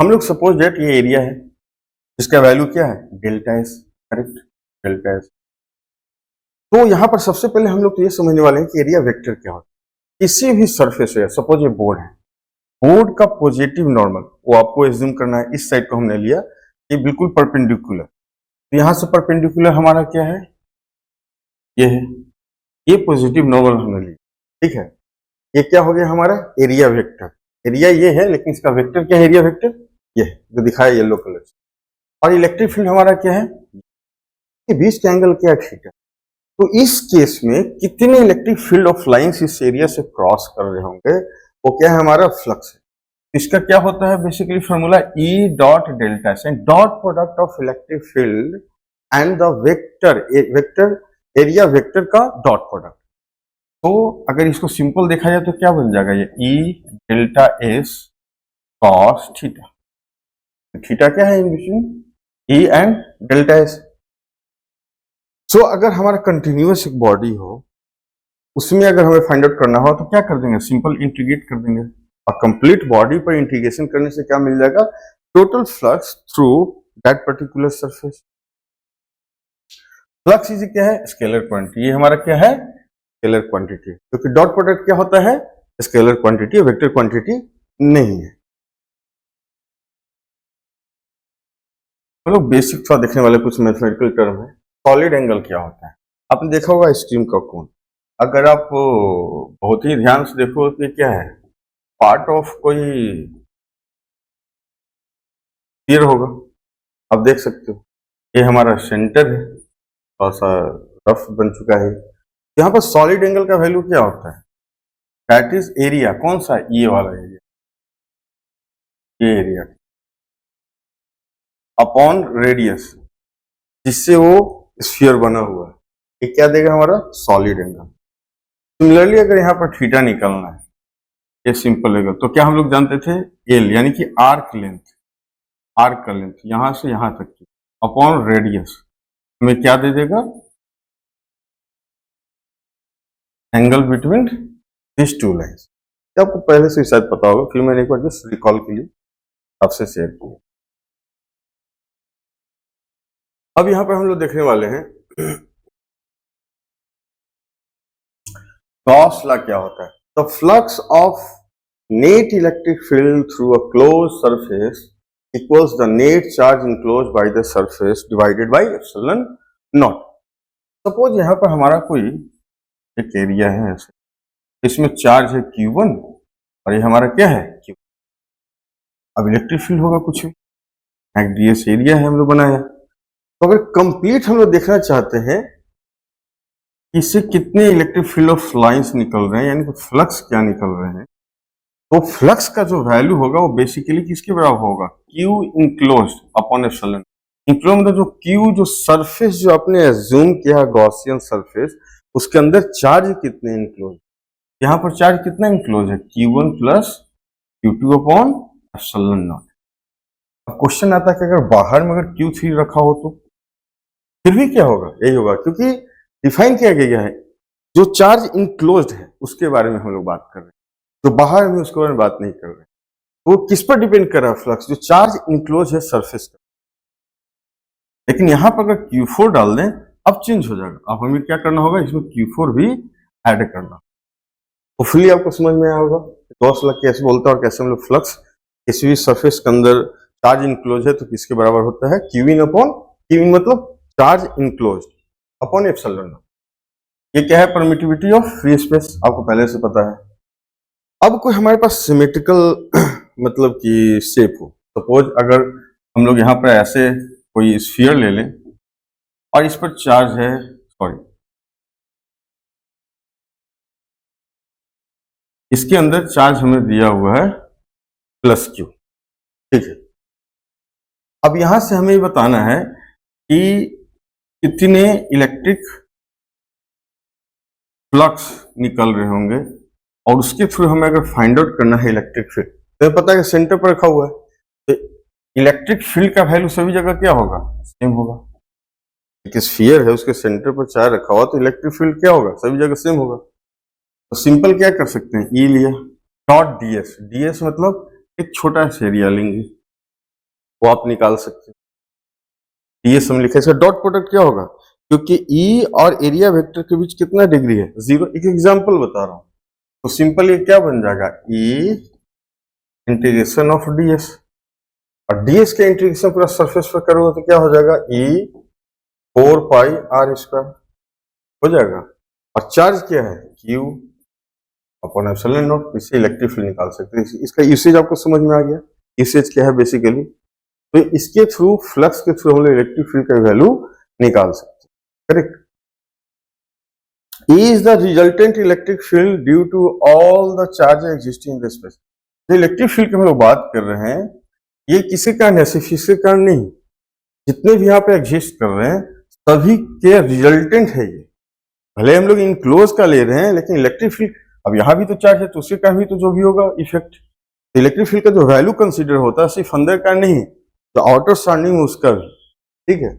हम लोग सपोज दैट ये एरिया है जिसका वैल्यू क्या है, delta S, correct, delta s. तो यहां पर सबसे पहले हम लोग तो ये समझने वाले हैं कि एरिया वेक्टर क्या होता है। किसी भी सरफेस है, सपोज ये बोर्ड है, बोर्ड का पॉजिटिव नॉर्मल वो आपको एज्यूम करना है, इस साइड को हमने लिया ये बिल्कुल परपेंडिकुलर, तो यहां से परपेंडिकुलर हमारा क्या है, ये है, ये पॉजिटिव नॉर्मल हमने लिया, ठीक है। ये क्या हो गया हमारा एरिया वेक्टर, एरिया ये है लेकिन इसका वेक्टर क्या है, एरिया वेक्टर ये है जो दिखाया येलो कलर से। और इलेक्ट्रिक फील्ड हमारा क्या है, ये बीच का एंगल क्या है, थीटा। तो इस केस में कितने इलेक्ट्रिक फील्ड ऑफ लाइंस इस एरिया से क्रॉस कर रहे होंगे, वो क्या है, हमारा फ्लक्स है। इसका क्या होता है basically formula, E dot delta S, dot product of electric field and the vector, vector area vector का डॉट प्रोडक्ट। तो अगर इसको सिंपल देखा जाए तो क्या बन जाएगा, ये E delta s cos theta, theta क्या है in between E and delta s. So अगर हमारा कंटिन्यूअस एक बॉडी हो, उसमें अगर हमें फाइंड आउट करना हो तो क्या कर देंगे, सिंपल इंटीग्रेट कर देंगे, और कंप्लीट बॉडी पर इंटीग्रेशन करने से क्या मिल जाएगा, total flux through that particular surface. Flux is क्या है, स्केलर क्वांटिटी, ये हमारा क्या है, स्केलर क्वांटिटी, क्योंकि डॉट प्रोडक्ट क्या होता है, स्केलर क्वांटिटी, वेक्टर क्वांटिटी नहीं है। हम लोग बेसिक थोड़ा देखने वाले कुछ मैथमेटिकल टर्म है। सॉलिड एंगल क्या होता है, आपने देखा होगा स्ट्रीम का कोण, अगर आप बहुत ही ध्यान से देखो तो क्या है, पार्ट ऑफ कोई स्फीयर होगा, आप देख सकते हो, ये हमारा सेंटर है, थोड़ा सा रफ बन चुका है। यहाँ पर सॉलिड एंगल का वैल्यू क्या होता है, दैट इज एरिया, कौन सा, ये वाला एरिया, ये एरिया अपॉन रेडियस जिससे वो स्फीयर बना हुआ है, ये क्या देगा हमारा सॉलिड एंगल। सिमिलरली अगर यहाँ पर थीटा निकलना है, ये सिंपल एंगल, तो क्या हम लोग जानते थे, एल यानी कि आर्क लेंथ, आर्क का लेंथ यहां से यहां तक की अपॉन रेडियस हमें क्या दे देगा, angle between this two lines. आपको पहले से शायद पता होगा, फिर मैंने एक बार जस्ट रिकॉल के लिए आपसे शेयर किया। अब यहां पर हम लोग देखने वाले हैं गॉस लॉ क्या होता है। The flux of net electric field through a close surface equals the net charge enclose by the surface divided by epsilon not. Suppose यहां पर हमारा कोई एक एरिया है ऐसे, इसमें चार्ज है Q1 और ये हमारा क्या है Q। अब इलेक्ट्रिक फील्ड होगा कुछ भी, डीएस एरिया है हम लोग बनाया, तो अगर कंप्लीट हम लोग देखना चाहते हैं इससे कितने इलेक्ट्रिक फील्ड ऑफ लाइंस निकल रहे हैं, यानी कि फ्लक्स क्या निकल रहे हैं, तो फ्लक्स का जो वैल्यू होगा वो बेसिकली किसके बराबर होगा, Q enclose upon epsilon. Enclose मतलब जो Q, जो सरफेस जो आपने एज्यूम किया गॉसियन सरफेस, उसके अंदर चार्ज कितने इनक्लोज, यहाँ पर चार्ज कितना इनक्लोज है, Q1 plus Q2 upon epsilon not. अब क्वेश्चन आता है कि अगर बाहर में अगर Q3 रखा हो तो फिर भी क्या होगा, यही होगा, क्योंकि डिफाइन किया गया है जो चार्ज इनक्लोज्ड है उसके बारे में हम लोग बात कर रहे हैं, जो बाहर में उसके बारे में बात नहीं कर रहे हैं। वो किस पर डिपेंड कर रहा है फ्लक्स, जो चार्ज इनक्लोज है सरफेस पर। लेकिन यहां पर अगर Q4 डाल दें अब चेंज हो जाएगा। अब हमें क्या करना होगा, इसमें Q4 भी ऐड करना। होपफुली आपको समझ में आया होगा गॉस लॉ कैसे बोलता है और कैसे हम लोग फ्लक्स किसी भी सरफेस के अंदर चार्ज इनक्लोज है तो किसके बराबर होता है, क्यू इन मतलब charge enclose upon epsilon naught. ये क्या है, परमिटिविटी ऑफ फ्री स्पेस, आपको पहले से पता है। अब कोई हमारे पास सिमेट्रिकल मतलब कि शेप हो, सपोज अगर हम लोग यहाँ पर ऐसे कोई स्फीयर ले लें और इस पर चार्ज है, सॉरी इसके अंदर चार्ज हमें दिया हुआ है प्लस Q, ठीक है। अब यहां से हमें बताना है कि कितने इलेक्ट्रिक फ्लक्स निकल रहे होंगे और उसके थ्रू हमें अगर फाइंड आउट करना है इलेक्ट्रिक फील्ड, तो पता है कि सेंटर पर रखा हुआ है तो इलेक्ट्रिक फील्ड का वैल्यू सभी जगह क्या होगा, सेम होगा। एक स्फीयर है उसके सेंटर पर चार्ज रखा हुआ तो इलेक्ट्रिक फील्ड क्या होगा, सभी जगह सेम होगा। तो सिंपल क्या कर सकते हैं, ई लिया डॉट डीएस मतलब एक छोटा सा एरिया लेंगे वो आप निकाल सकते हैं। डीएस हम लिखे, इसका डॉट प्रोडक्ट क्या होगा, क्योंकि ई और एरिया वेक्टर के बीच कितना डिग्री है, 0। एक एग्जांपल बता रहा हूं तो सिंपल ये क्या बन जाएगा, ई इंटीग्रेशन ऑफ डीएस, और डीएस का इंटीग्रेशन पूरा सरफेस पर करोगे तो क्या हो जाएगा, ई 4 पाई आर स्क्वायर हो जाएगा। और चार्ज क्या है, क्यू अपॉन एप्सिलॉन नॉट। इससे इलेक्ट्रिक फील्ड निकाल सकते हैं। इसका यूसेज आपको समझ में आ गया, यूसेज क्या है बेसिकली, तो इसके थ्रू फ्लक्स के थ्रू हम लोग इलेक्ट्रिक फील्ड का वैल्यू निकाल सकते हैं, correct. E is the resultant electric field due to all the charges existing in the space। जो इलेक्ट्रिक फील्ड की हम लोग बात कर रहे हैं ये किसी कारण है, सिर्फ इसके कारण नहीं, जितने भी यहाँ पे एग्जिस्ट कर रहे हैं सभी के रिजल्टेंट है ये। भले हम लोग इनक्लोज का ले रहे हैं लेकिन इलेक्ट्रिक फील्ड, अब यहाँ भी तो चार्ज है तो उसके कारण भी तो जो भी होगा इफेक्ट, तो इलेक्ट्रिक फील्ड का जो वैल्यू कंसीडर होता है सिर्फ अंदर का नहीं, तो आउटर सराउंडिंग में उसका भी, ठीक है।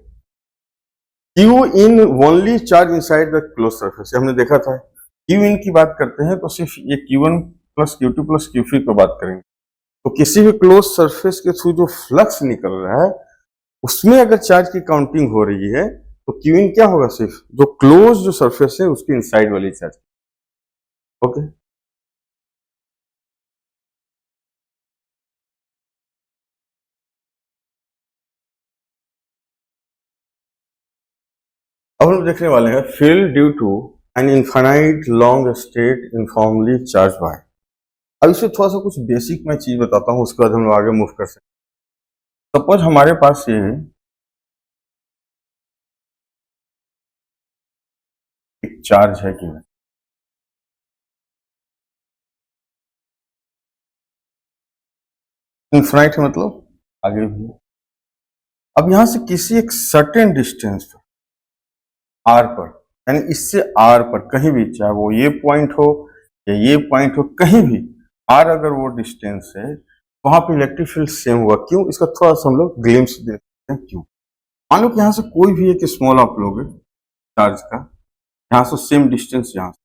Q in only charge inside the close surface, हमने देखा था। क्यू इन की बात करते हैं तो सिर्फ ये Q1 plus Q2 plus Q3 पर बात करेंगे। तो किसी भी क्लोज सरफेस के थ्रू जो फ्लक्स निकल रहा है उसमें अगर चार्ज की काउंटिंग हो रही है तो Q इन क्या होगा, सिर्फ जो क्लोज जो सरफेस है उसके इनसाइड वाली चार्ज, ओके। अब हम देखने वाले हैं field due to an infinite long straight uniformly charge by. अब इससे थोड़ा सा कुछ बेसिक मैं चीज बताता हूँ, उसके बाद हम लोग आगे मूव कर सकते हैं। सपोज हमारे पास ये एक चार्ज है कि इनफाइनाइट है मतलब आगे भी है। अब यहां से किसी एक सर्टेन डिस्टेंस पर आर पर, यानी इससे आर पर कहीं भी, चाहे वो ये पॉइंट हो या ये पॉइंट हो, कहीं भी आर अगर वो डिस्टेंस है वहां पे इलेक्ट्रिक फील्ड सेम हुआ। क्यों, इसका थोड़ा सा हम लोग ग्लिम्स देखते हैं क्यों। मान लो कि यहाँ से कोई भी एक स्मॉल आप लोगे चार्ज का, यहाँ से सेम डिस्टेंस यहाँ से,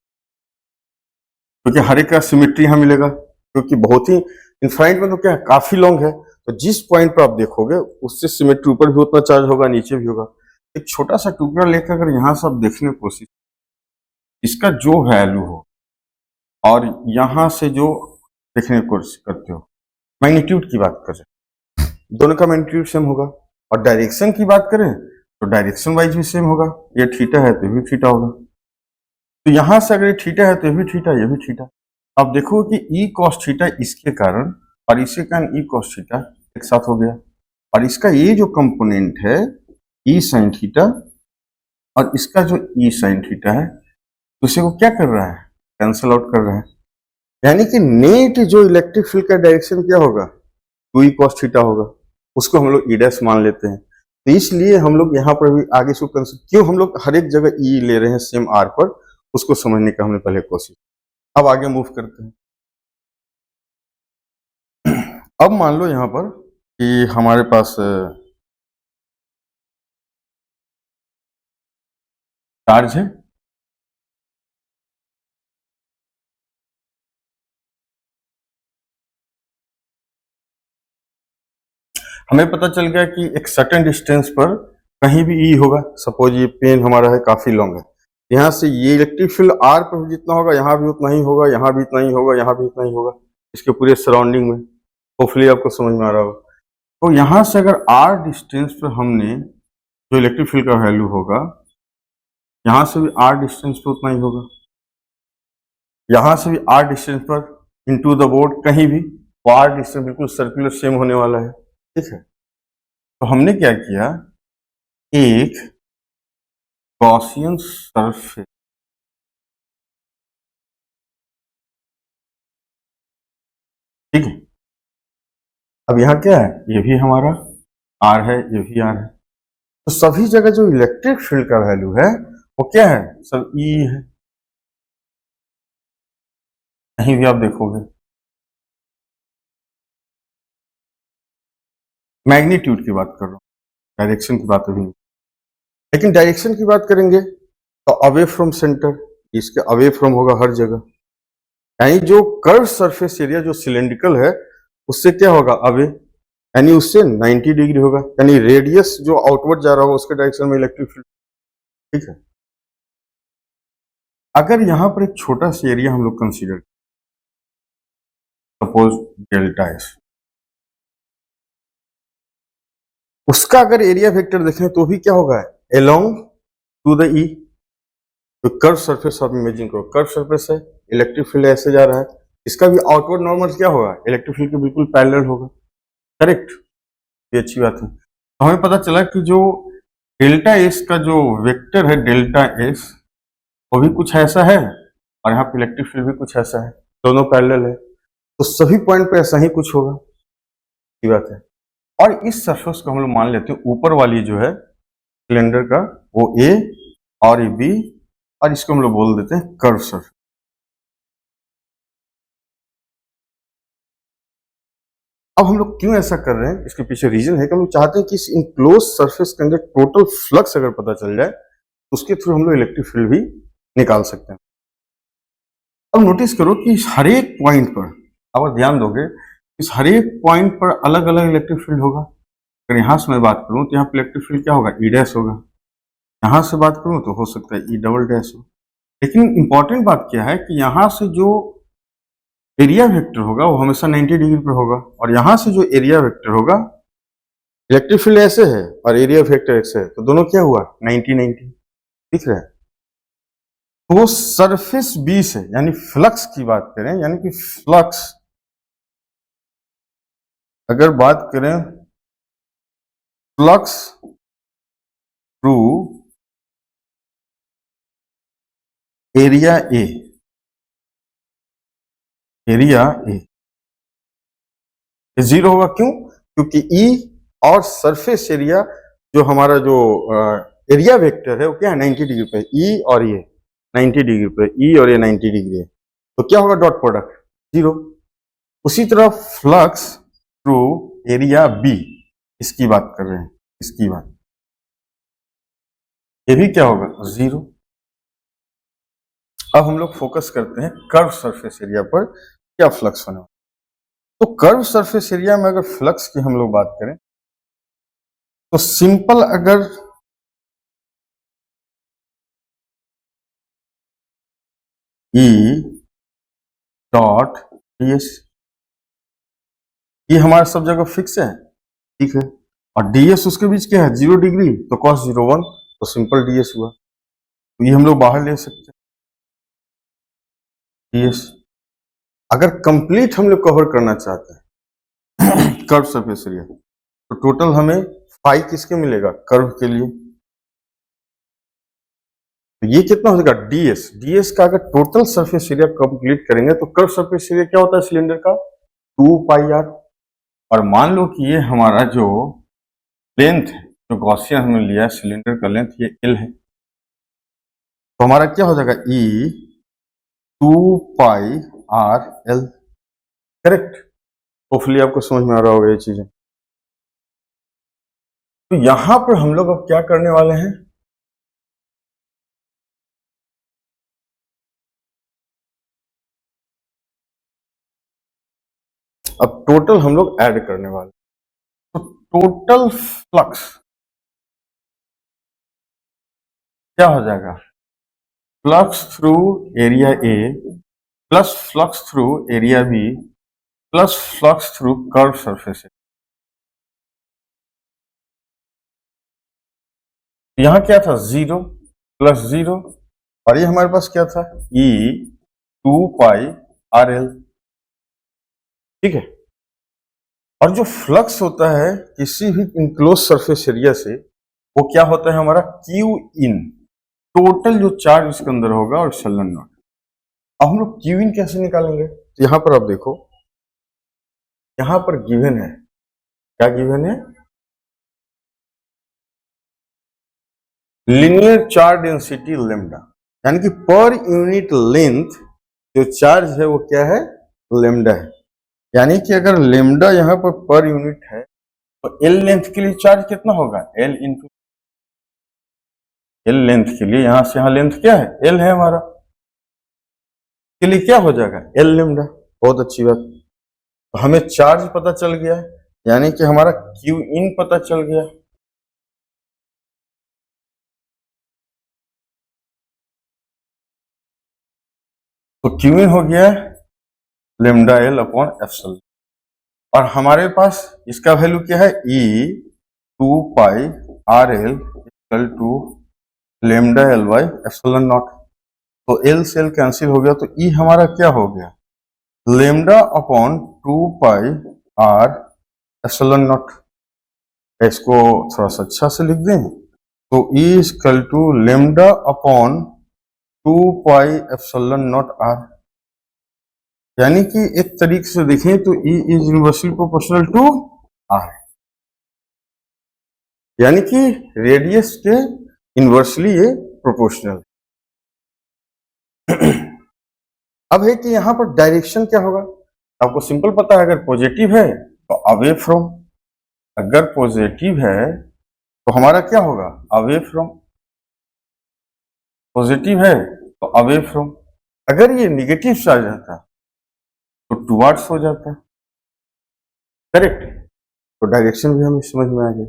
क्योंकि हर एक का सिमेट्री यहाँ मिलेगा, क्योंकि बहुत ही इनफाइनाइट में तो क्या है काफी लॉन्ग है, तो जिस पॉइंट पर आप देखोगे उससे सिमेट्री ऊपर भी उतना चार्ज होगा नीचे भी होगा। एक छोटा सा टुकड़ा लेकर अगर यहाँ से आप देखने की कोशिश, इसका जो वैल्यू हो और यहाँ से जो देखने की कोशिश करते हो, मैग्नीट्यूड की बात करें दोनों का मैग्नीट्यूड सेम होगा, और डायरेक्शन की बात करें तो डायरेक्शन वाइज भी सेम होगा। ये थीटा है तो ये भी थीटा होगा, तो यहां से अगर ये थीटा है तो ये भी थीटा, ये भी थीटा। अब देखो कि ई कॉस थीटा इसके कारण और इसके कारण ई कॉस थीटा एक साथ हो गया, और इसका ये जो कंपोनेंट है ई साइन थीटा और इसका जो ई साइन थीटा है दूसरे को क्या कर रहा है, कैंसल आउट कर रहा है। यानी कि नेट जो इलेक्ट्रिक फील्ड का डायरेक्शन क्या होगा, टू ई कॉस थीटा होगा, उसको हम लोग ई डैश मान लेते हैं। तो इसलिए हम लोग यहाँ पर भी आगे से क्यों हम लोग हर एक जगह ई ले रहे हैं सेम आर पर, उसको समझने का हमने पहले कोशिश। अब आगे मूव करते हैं। अब मान लो यहाँ पर कि हमारे पास चार्ज है, हमें पता चल गया कि एक सर्टेन डिस्टेंस पर कहीं भी ई होगा। सपोज ये पेन हमारा है काफी लॉन्ग है, यहाँ से ये इलेक्ट्रिक फील्ड आर पर जितना होगा यहाँ भी उतना ही होगा, यहाँ भी इतना ही होगा, यहाँ भी इतना ही होगा, इसके पूरे सराउंडिंग में। होपफुली आपको समझ में आ रहा होगा। तो यहाँ से अगर आर डिस्टेंस पर हमने जो इलेक्ट्रिक फील्ड का वैल्यू होगा, यहाँ से भी आर डिस्टेंस पर उतना ही होगा, यहाँ से भी आर डिस्टेंस पर इनटू द बोर्ड कहीं भी, वो आर डिस्टेंस बिल्कुल सर्कुलर सेम होने वाला है। ठीक है, तो हमने क्या किया, एक गॉसियन सरफेस, ठीक है। अब यहाँ क्या है, ये भी हमारा आर है, ये भी आर है, तो सभी जगह जो इलेक्ट्रिक फील्ड का वैल्यू है वो क्या है, सब ई है। कहीं भी आप देखोगे मैग्नीट्यूड की बात कर रहा हूँ, डायरेक्शन की बात अभी नहीं। लेकिन डायरेक्शन की बात करेंगे तो अवे फ्रॉम सेंटर, इसके अवे फ्रॉम होगा हर जगह, यानी जो कर्व सरफेस एरिया जो सिलेंड्रिकल है उससे क्या होगा, अवे, यानी उससे 90 डिग्री होगा, यानी रेडियस जो आउटवर्ड जा रहा होगा उसके डायरेक्शन में इलेक्ट्रिक फील्ड। ठीक है, अगर यहां पर एक छोटा सा एरिया हम लोग कंसीडर, सपोज डेल्टा एस, उसका अगर एरिया वेक्टर देखें तो भी क्या होगा, अलोंग टू द ई, तो कर्व सरफेस आप इमेजिन करो, कर्व सरफेस है, इलेक्ट्रिक फील्ड ऐसे जा रहा है, इसका भी आउटवर्ड नॉर्मल क्या होगा, इलेक्ट्रिक फील्ड के बिल्कुल पैरेलल होगा। करेक्ट, ये अच्छी बात है। तो हमें पता चला कि जो डेल्टा एस का जो वेक्टर है डेल्टा एस, वो भी कुछ ऐसा है और यहाँ पे इलेक्ट्रिक फील्ड भी कुछ ऐसा है, दोनों पैरेलल है, तो सभी पॉइंट पे ऐसा ही कुछ होगा, ये बात है। और इस सरफेस को हम लोग मान लेते हैं ऊपर वाली जो है सिलेंडर का वो ए और ये बी, और इसको हम लोग बोल देते हैं कर्व सरफेस। अब हम लोग क्यों ऐसा कर रहे हैं, इसके पीछे रीजन है कि हम लोग चाहते हैं कि इस इनक्लोज सरफेस के अंदर टोटल फ्लक्स अगर पता चल जाए तो उसके थ्रू हम लोग इलेक्ट्रिक फील्ड भी निकाल सकते हैं। अब नोटिस करो कि हर एक पॉइंट पर, अगर ध्यान दोगे, इस हर एक पॉइंट पर अलग अलग इलेक्ट्रिक फील्ड होगा। अगर यहाँ से मैं बात करूं तो यहाँ पर इलेक्ट्रिक फील्ड क्या होगा, ई डैश होगा, यहाँ से बात करूं तो हो सकता है ई डबल डैश हो। लेकिन इंपॉर्टेंट बात क्या है कि यहाँ से जो एरिया वेक्टर होगा वो हमेशा 90 डिग्री पर होगा, और यहां से जो एरिया वेक्टर होगा, इलेक्ट्रिक फील्ड ऐसे है और एरिया वेक्टर ऐसे है, तो दोनों क्या हुआ 90-90, दिख रहा है। तो वो सरफेस बी से, यानी फ्लक्स की बात करें, यानी कि फ्लक्स अगर बात करें, flux through area A, area A zero होगा, क्यों, क्योंकि ई और सरफेस एरिया जो हमारा जो एरिया वेक्टर है वो क्या है 90 डिग्री पे, ई और ये 90 डिग्री पे, ई और ये 90 डिग्री है, तो क्या होगा डॉट प्रोडक्ट जीरो। उसी तरह फ्लक्स थ्रू एरिया बी, इसकी बात कर रहे हैं, इसकी बात, ये भी क्या होगा जीरो। अब हम लोग फोकस करते हैं कर्व सरफेस एरिया पर, क्या फ्लक्स होने वाला। तो कर्व सरफेस एरिया में अगर फ्लक्स की हम लोग बात करें तो सिंपल अगर ई डॉट डीएस, ये हमारा सब जगह फिक्स है, ठीक है, और डीएस उसके बीच क्या है 0 डिग्री, तो कॉस 0 1, तो सिंपल डीएस हुआ, तो ये हम लोग बाहर ले सकते हैं डीएस। अगर कंप्लीट हम लोग कवर करना चाहते हैं कर्व सरफेस एरिया, तो टोटल हमें फाई किसके मिलेगा, कर्व के लिए, तो ये कितना हो जाएगा डीएस, डीएस का अगर टोटल सरफेस एरिया कंप्लीट करेंगे तो कर्व सरफेस एरिया क्या होता है सिलेंडर का 2 पाई आर, और मान लो कि ये हमारा जो लेंथ है, जो गॉसियन हमने लिया है सिलेंडर का लेंथ ये एल है, तो हमारा क्या हो जाएगा ई 2 पाई आर एल, करेक्ट। होपफुली आपको समझ में आ रहा होगा ये चीजें। तो यहां पर हम लोग अब क्या करने वाले हैं, अब टोटल हम लोग ऐड करने वाले। तो टोटल फ्लक्स क्या हो जाएगा, flux through area A plus flux through area B plus flux through curve surface. यहां क्या था, 0 प्लस 0, और ये हमारे पास क्या था, E 2πRL। ठीक है, और जो फ्लक्स होता है किसी भी इनक्लोज सरफेस एरिया से, वो क्या होता है हमारा, Q इन, टोटल जो चार्ज इसके अंदर होगा, और एप्सिलॉन नॉट। अब हम लोग Q इन कैसे निकालेंगे, तो यहां पर आप देखो, यहां पर गिवन है, क्या गिवन है, लीनियर चार्ज डेंसिटी लेमडा, यानी कि पर यूनिट लेंथ जो चार्ज है वो क्या है, लेमडा है। यानी कि अगर लेमडा यहाँ पर यूनिट है तो एल लेंथ के लिए चार्ज कितना होगा, एल इंटू एल लेंथ के लिए, यहां से यहां लेंथ क्या है, एल है हमारा, के लिए क्या हो जाएगा, एल लेमडा। बहुत अच्छी बात, तो हमें चार्ज पता चल गया है, यानी कि हमारा क्यू इन पता चल गया। तो क्यू इन हो गया लेमडा एल अपॉन एप्सिलॉन, और हमारे पास इसका वैल्यू क्या है, E 2πRL equal to lambda L by epsilon not. तो एल से एल कैंसिल हो गया, तो ई हमारा क्या हो गया, lambda upon 2πR epsilon not. इसको थोड़ा सा अच्छा से लिख दें, तो E equal to lambda upon 2π epsilon naught r. यानी कि एक तरीके से देखें तो E is inversely proportional to R, यानी कि रेडियस के इनवर्सली ये प्रोपोर्शनल। अब है कि यहां पर डायरेक्शन क्या होगा, आपको सिंपल पता है, अगर पॉजिटिव है तो अवे फ्रॉम, अगर पॉजिटिव है तो हमारा क्या होगा, अवे फ्रॉम, पॉजिटिव है तो अवे फ्रॉम। अगर ये निगेटिव चार्ज रहता तो टुवर्ड्स हो जाता, करेक्ट। तो डायरेक्शन भी हमें समझ में आ गया।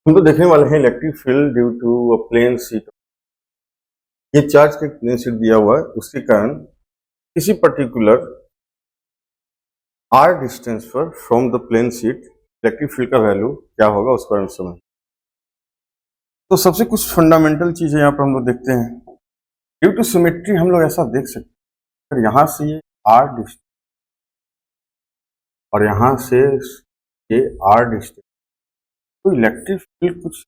हम तो देखने वाले हैं electric field due to a plane sheet. ये चार्ज का प्लेन शीट दिया हुआ है, उसके कारण किसी पर्टिकुलर आर डिस्टेंस पर from the plane sheet electric field का वैल्यू क्या होगा, उसको हम समझ। तो सबसे कुछ फंडामेंटल चीजें यहाँ पर हम लोग देखते हैं। ड्यू टू सिमेट्री हम लोग ऐसा देख सकते हैं, यहां से ये आर डिस्टेंस और यहां से ये आर डिस्टेंस, तो इलेक्ट्रिक फील्ड कुछ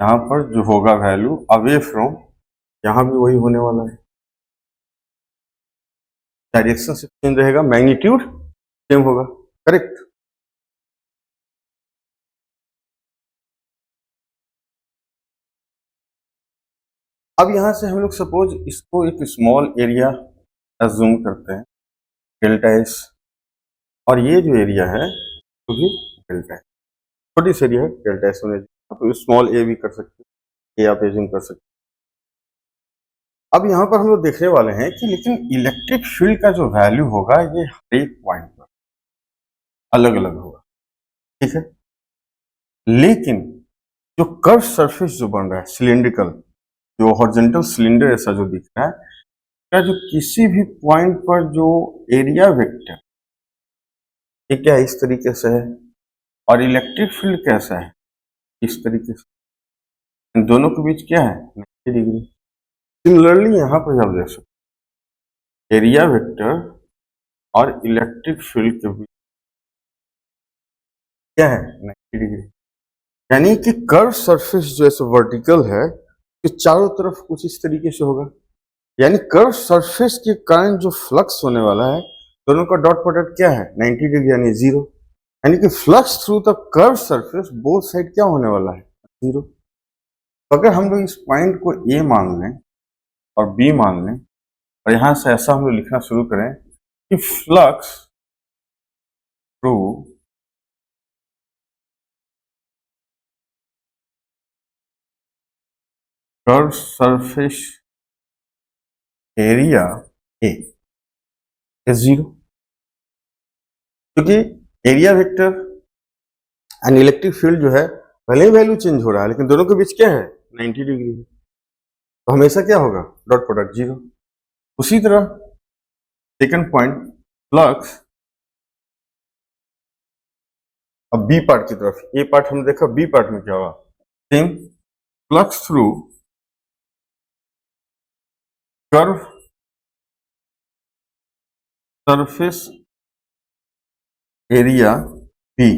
यहाँ पर जो होगा वैल्यू अवे फ्रॉम, यहाँ भी वही होने वाला है। डायरेक्शन से चेंज रहेगा, मैग्नीट्यूड सेम होगा, करेक्ट। अब यहां से हम लोग सपोज इसको एक स्मॉल एरिया अज्यूम करते हैं, डेल्टा एस, और ये जो एरिया है वो भी डेल्टा एस, छोटी सी एरिया है, डेल्टा एस होने, तो स्मॉल ए भी कर सकते हैं, ये आप एज्यूम कर सकते हैं। अब यहाँ पर हम लोग देखने वाले हैं कि लेकिन इलेक्ट्रिक फील्ड का जो वैल्यू होगा ये हर एक पॉइंट पर अलग अलग होगा, ठीक है। लेकिन जो कर्व सरफेस जो बन रहा है सिलिंड्रिकल, जो हॉरिजॉन्टल सिलेंडर ऐसा जो दिख रहा है, क्या जो किसी भी पॉइंट पर जो एरिया वेक्टर ये क्या इस तरीके से है, और इलेक्ट्रिक फील्ड कैसा है इस तरीके से, इन दोनों के बीच क्या है 90 डिग्री। सिमिलरली यहाँ पर आप देख सकते एरिया वेक्टर और इलेक्ट्रिक फील्ड के बीच क्या है 90 डिग्री, यानी कि कर्व सरफेस जो है वर्टिकल है, कि चारों तरफ कुछ इस तरीके से होगा, यानी कर्व सरफेस के कारण जो फ्लक्स होने वाला है दोनों का डॉट प्रोडक्ट क्या है 90 डिग्री यानी 0, यानी कि flux through the curve surface both side क्या होने वाला है 0। तो अगर हम लोग इस पॉइंट को ए मान लें और बी मान लें, और यहां से ऐसा हम लोग लिखना शुरू करें कि flux through curve surface area A is zero, क्योंकि area vector and electric field जो है भले ही वैल्यू चेंज हो रहा है लेकिन दोनों के बीच क्या है 90 डिग्री है, तो हमेशा क्या होगा डॉट प्रोडक्ट जीरो। उसी तरह सेकंड पॉइंट फ्लक्स, अब बी पार्ट की तरफ, ए पार्ट हमने देखा, बी पार्ट में क्या होगा same, flux through curve surface area B,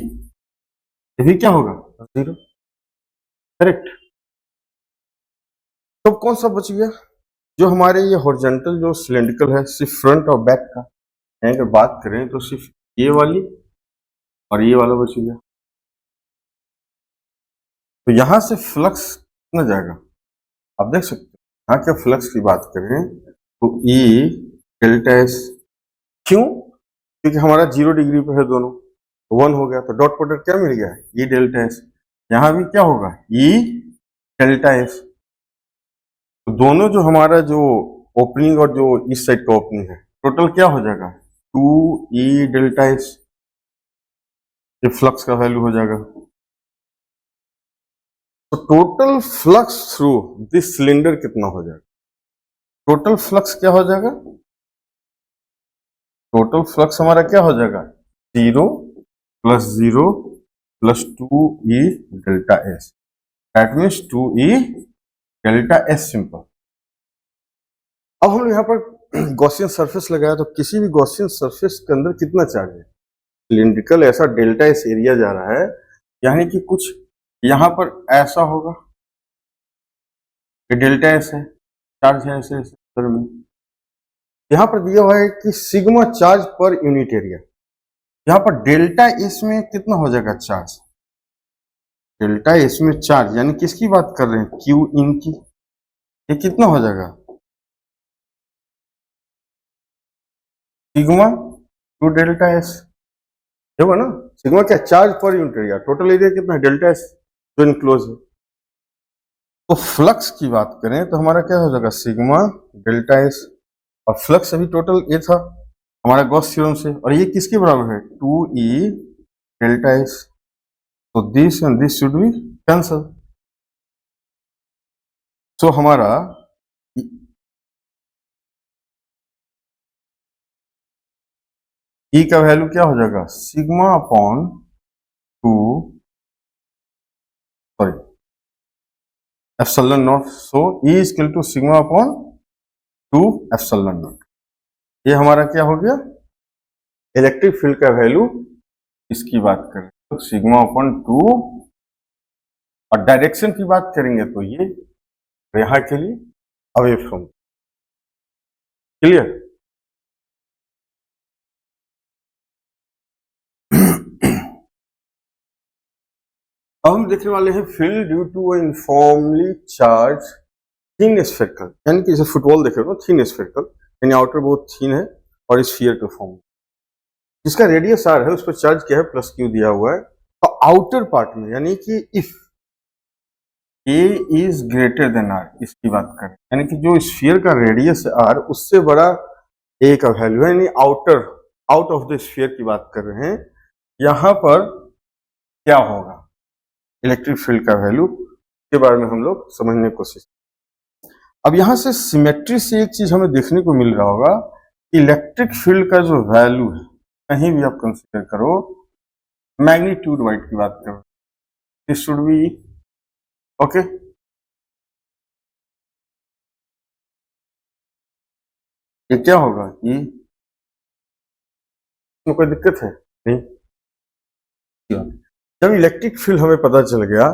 ये भी क्या होगा जीरो, करेक्ट। तो कौन सा बच गया, जो हमारे ये हॉरिजॉन्टल जो सिलेंड्रिकल है सिर्फ फ्रंट और बैक का, अगर बात करें तो सिर्फ ये वाली और ये वाला बच गया। तो यहां से फ्लक्स कितना जाएगा आप देख सकते हो, यहाँ के फ्लक्स की बात करें तो ई डेल्टा एस, क्यों, क्योंकि हमारा 0 डिग्री पे है दोनों, तो 1 हो गया, तो डॉट प्रोडक्ट क्या मिल गया ई डेल्टा एस, यहां भी क्या होगा ई डेल्टा एस। तो दोनों जो हमारा जो ओपनिंग और जो इस साइड का ओपनिंग है टोटल क्या हो जाएगा 2 ई डेल्टा एस, ये फ्लक्स का वैल्यू हो जाएगा। तो total flux through this cylinder कितना हो जाएगा, टोटल फ्लक्स क्या हो जाएगा, टोटल फ्लक्स हमारा क्या हो जाएगा 0 + 0 + 2e delta S, that means 2e delta S simple. अब हम यहाँ पर गॉसियन सरफेस लगाया, तो किसी भी गॉसियन सरफेस के अंदर कितना चार्ज है, सिलिंड्रिकल ऐसा डेल्टा एस एरिया जा रहा है, यानी कि कुछ यहां पर ऐसा होगा, ये डेल्टा एस है, चार्ज है ऐसे ऐसे में। यहां पर दिया हुआ है कि sigma charge per unit area, यहां पर डेल्टा एस में कितना हो जाएगा चार्ज, डेल्टा एस में चार्ज यानी किसकी बात कर रहे हैं क्यू इन की, ये कितना हो जाएगा सिग्मा टू डेल्टा एस, होगा ना, सिग्मा क्या charge per unit area, total area कितना है डेल्टा एस जो इनक्लोज है। तो फ्लक्स की बात करें तो हमारा क्या हो जाएगा सिग्मा डेल्टा एस, और फ्लक्स अभी टोटल ये था हमारा गॉस थ्योरम से, और ये किसके बराबर है 2e डेल्टा एस, तो this and this should be cancel. So हमारा ई का वैल्यू क्या हो जाएगा sigma upon 2 sorry epsilon naught, so E is equal to sigma upon 2 epsilon naught. ये हमारा क्या हो गया इलेक्ट्रिक फील्ड का वैल्यू, इसकी बात करें तो सिग्मा अपॉन 2, और डायरेक्शन की बात करेंगे तो ये यहाँ के लिए अवे फ्रॉम, क्लियर। अब हम देखने वाले हैं field due to uniformly charge thin spherical, यानी कि जैसे फुटबॉल देख रहे हो थीन स्फेरिकल, यानी आउटर बहुत थीन है और स्फीयर के फॉर्म, जिसका रेडियस आर है उस पर चार्ज क्या है प्लस क्यू दिया हुआ है, तो आउटर पार्ट में यानी कि if A is greater than R, इसकी बात करें यानी कि जो स्फीयर का रेडियस है आर उससे बड़ा ए का वैल्यू है, यानी outer out of the sphere की बात कर रहे हैं, यहां पर क्या होगा इलेक्ट्रिक फील्ड का वैल्यू के बारे में हम लोग समझने की कोशिश। अब यहां से सिमेट्री से एक चीज हमें देखने को मिल रहा होगा, इलेक्ट्रिक फील्ड का जो वैल्यू है कहीं भी आप कंसीडर करो, मैग्नीट्यूड वाइड की बात करो, दिस शुड बी ओके। ये क्या होगा ये कोई दिक्कत है नहीं, जब इलेक्ट्रिक फील्ड हमें पता चल गया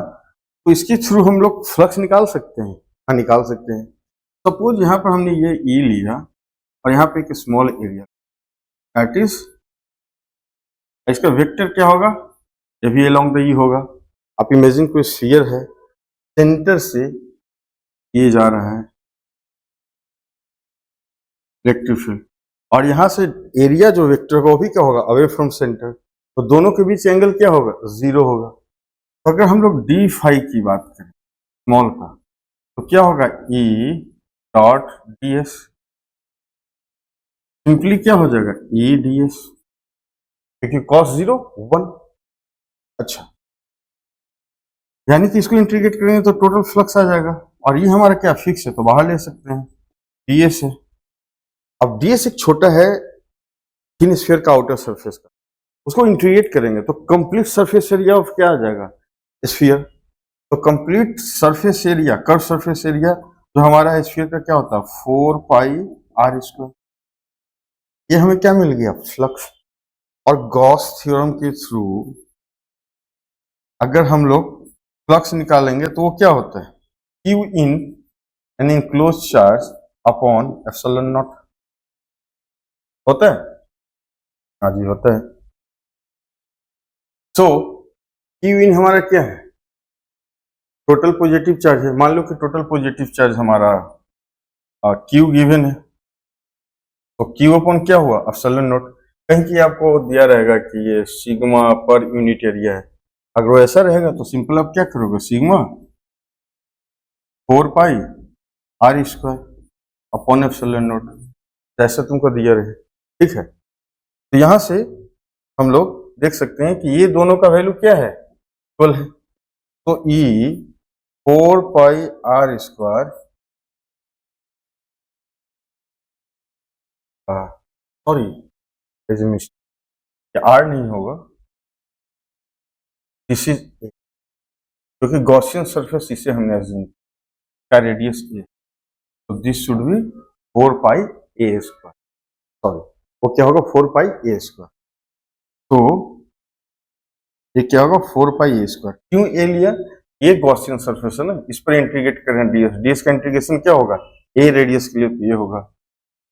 तो इसके थ्रू हम लोग फ्लक्स निकाल सकते हैं, हाँ निकाल सकते हैं। सपोज यहाँ पर हमने ये ई लिया और यहाँ पे एक स्मॉल एरिया, दैट इज इसका वेक्टर क्या होगा, ये भी अलोंग द ई होगा। आप इमेजिन कोई स्फीयर है, सेंटर से ये जा रहा है इलेक्ट्रिक फील्ड, और यहाँ से एरिया जो वेक्टर होगा वो भी क्या होगा अवे फ्रॉम सेंटर, तो दोनों के बीच एंगल क्या होगा, 0 होगा। तो अगर हम लोग डी फाई की बात करें स्मॉल का, तो क्या होगा, ई डॉट डी एस, सिंपली क्या हो जाएगा, ई डी एस, क्योंकि कॉस 0 1। अच्छा, यानी कि इसको इंटीग्रेट करेंगे तो टोटल फ्लक्स आ जाएगा, और ये हमारा क्या फिक्स है तो बाहर ले सकते हैं, डीएस है। अब डीएस एक छोटा है थिन स्फीयर का आउटर सरफेस का, उसको इंटीग्रेट करेंगे तो कंप्लीट सरफेस एरिया ऑफ क्या आ जाएगा, स्फीयर। तो complete surface area, curve surface area जो हमारा स्फीयर का क्या होता है, 4 पाई आर स्क्वायर। ये हमें क्या मिल गया, फ्लक्स। और गॉस थ्योरम के थ्रू अगर हम लोग फ्लक्स निकालेंगे तो वो क्या होता है, Q in an enclose charge upon epsilon not, होता है, हाँ जी होता है। सो क्यू इन हमारा क्या है, टोटल पॉजिटिव चार्ज है। मान लो कि टोटल पॉजिटिव चार्ज हमारा क्यू गिवन है, तो क्यू अपॉन क्या हुआ, एप्सिलॉन नॉट। कहीं की आपको दिया रहेगा कि ये सिग्मा पर यूनिट एरिया है, अगर वो ऐसा रहेगा तो सिंपल आप क्या करोगे, sigma 4 pi are square upon epsilon not, जैसा तुमको दिया रहे, ठीक है। तो यहां से हम लोग देख सकते हैं कि ये दोनों का वैल्यू क्या है, इक्वल है। तो ई 4 pi are square, sorry R नहीं होगा, इसी क्योंकि गॉसियन सरफेस इसे हमने अज्यूम का रेडियस किया, तो this should B 4 pi a square, sorry वो क्या होगा, 4 पाई ए स्क्वायर। तो ये क्या होगा, 4 पाई ए स्क्वायर। क्यों ए लिया, ये गॉसियन सरफेस है ना, इस पर इंटीग्रेट करें डीएस, डीएस का इंटीग्रेशन क्या होगा, ए रेडियस के लिए तो ये होगा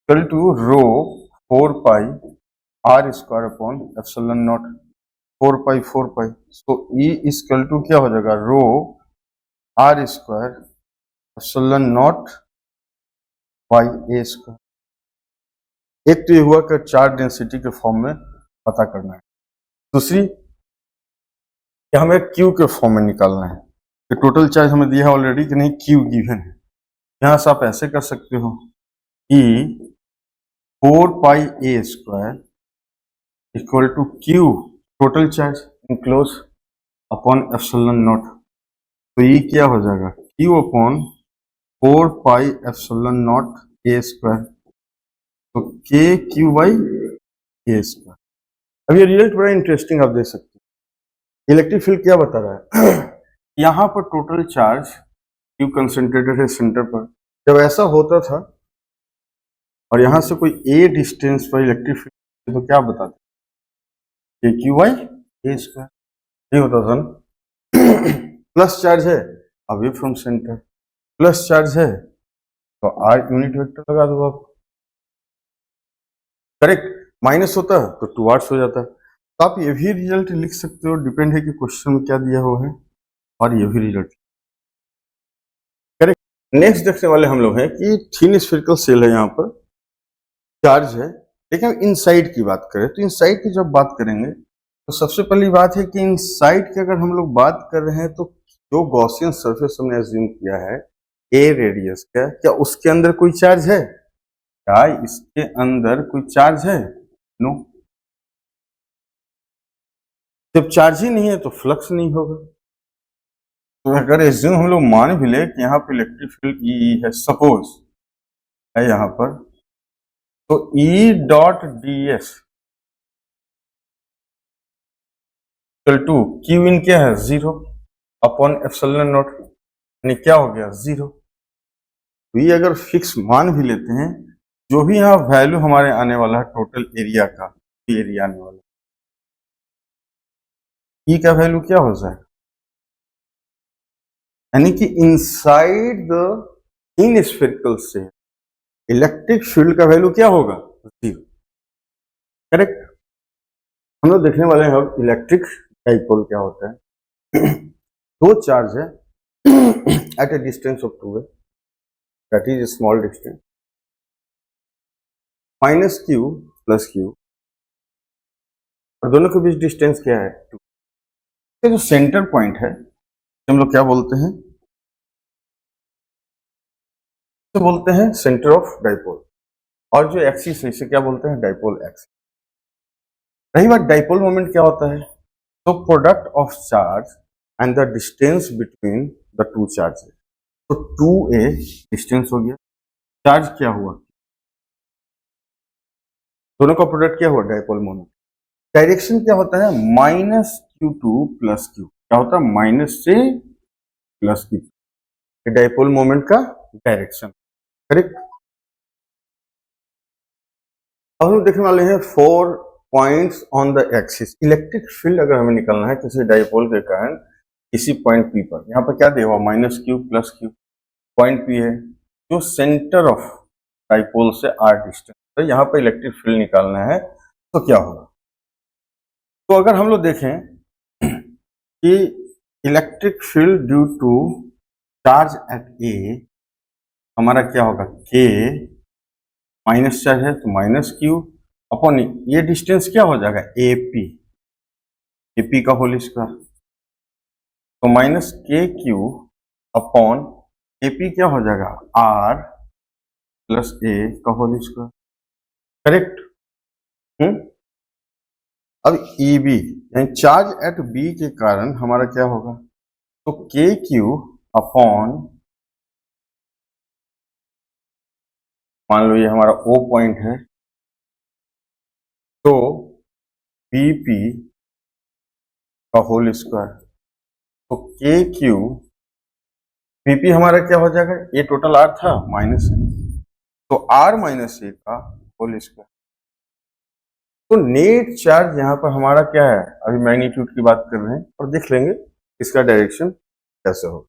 equal to rho 4 pi are square upon epsilon naught, 4 pi 4 pi, so E equal to क्या हो जाएगा, rho r square epsilon naught by a square. एक तो ये हुआ कि चार्ज डेंसिटी के फॉर्म में पता करना है, दूसरी कि हमें क्यू के फॉर्म में निकालना है कि टोटल चार्ज हमें दिया है ऑलरेडी कि नहीं, क्यू गिवन है। यहां से आप ऐसे कर सकते हो कि 4 pi a square equal to q total charge enclose upon epsilon not, तो ये क्या हो जाएगा, q upon 4 pi epsilon naught a square, तो k Q by a square. अब ये रिजल्ट बड़ा इंटरेस्टिंग आप देख सकते हो। इलेक्ट्रिक फील्ड क्या बता रहा है यहाँ पर टोटल चार्ज क्यू कंसंट्रेटेड है सेंटर पर, जब ऐसा होता था और यहां से कोई ए डिस्टेंस पर इलेक्ट्रिक फील्ड, तो क्या बताते, के क्यू बाई ए स्क्वायर, ये होता था ना। प्लस चार्ज है away from centre, plus charge है तो आर यूनिट वेक्टर लगा दो आप, करेक्ट। माइनस होता है तो 2 आर्स हो जाता है। तो आप ये भी रिजल्ट लिख सकते हो, डिपेंड है कि क्वेश्चन में क्या दिया हुआ है, और ये भी रिजल्ट करेक्ट। नेक्स्ट देखने वाले हम लोग हैं कि थिन स्फेरिकल सेल है, यहाँ पर चार्ज है, लेकिन इनसाइड की बात करें तो इनसाइड की जब बात करेंगे तो सबसे पहली बात है कि इनसाइड की अगर हम लोग बात कर रहे हैं तो जो गॉसियन सरफेस हमने अज्यूम किया है ए रेडियस का, क्या उसके अंदर कोई चार्ज है, क्या इसके अंदर कोई चार्ज है, नो। जब चार्ज ही नहीं है तो फ्लक्स नहीं होगा। तो अगर एज्यूम हम लोग मान भी ले कि यहाँ पे इलेक्ट्रिक फील्ड ई है, सपोज है यहाँ पर, तो E dot d s equal to q in क्या है, 0 अपॉन एप्सिलॉन नॉट, यानी क्या हो गया, 0। तो ये अगर फिक्स मान भी लेते हैं, जो भी यहाँ वैल्यू हमारे आने वाला है टोटल एरिया का, एरिया आने वाला ई का वैल्यू क्या हो जाएगा, यानी कि इनसाइड द इन स्फेरिकल से इलेक्ट्रिक फील्ड का वैल्यू क्या होगा, 0, करेक्ट। हम लोग देखने वाले हैं अब इलेक्ट्रिक डाइपोल क्या होता है। दो चार्ज है at a distance of 2 that is small distance, minus Q plus Q और दोनों के बीच डिस्टेंस क्या है 2। ये जो सेंटर पॉइंट है हम लोग क्या बोलते हैं, तो बोलते हैं सेंटर ऑफ डाइपोल। और जो एक्सिस है इसे क्या बोलते हैं, डाइपोल एक्सिस। रही बात डाइपोल मोमेंट क्या होता है, तो product of charge and the distance between the two charges. तो 2a डिस्टेंस हो गया, चार्ज क्या हुआ, दोनों का प्रोडक्ट क्या हुआ, डाइपोल मोमेंट। डायरेक्शन क्या होता है, -q2 प्लस q, क्या होता है, माइनस से प्लस q, डाइपोल मोमेंट का डायरेक्शन, करेक्ट। अब हम देखने वाले हैं 4 points on the axis. Electric field अगर हमें निकालना है किसी डाइपोल के कारण किसी पॉइंट P पर, यहाँ पर क्या दिया हुआ, -q plus q, point P है जो सेंटर ऑफ डाइपोल से r डिस्टेंस, तो यहाँ पर इलेक्ट्रिक फील्ड निकालना है तो क्या होगा। तो अगर हम लोग देखें कि electric field due to charge at A, हमारा क्या होगा, k, माइनस चार्ज है तो -q अपॉन ये डिस्टेंस क्या हो जाएगा, AP का होल स्क्वायर, तो -kq अपॉन AP क्या हो जाएगा, r प्लस a का होल स्क्वायर, करेक्ट। अब EB यानी चार्ज एट B के कारण हमारा क्या होगा, तो KQ अपॉन, मान लो ये हमारा O पॉइंट है, तो BP का होल स्क्वायर, तो KQ, BP हमारा क्या हो जाएगा, ये टोटल R था माइनस है, तो R माइनस A का होल स्क्वायर। तो नेट चार्ज यहाँ पर हमारा क्या है, अभी मैग्नीट्यूड की बात कर रहे हैं और देख लेंगे इसका डायरेक्शन कैसे होगा।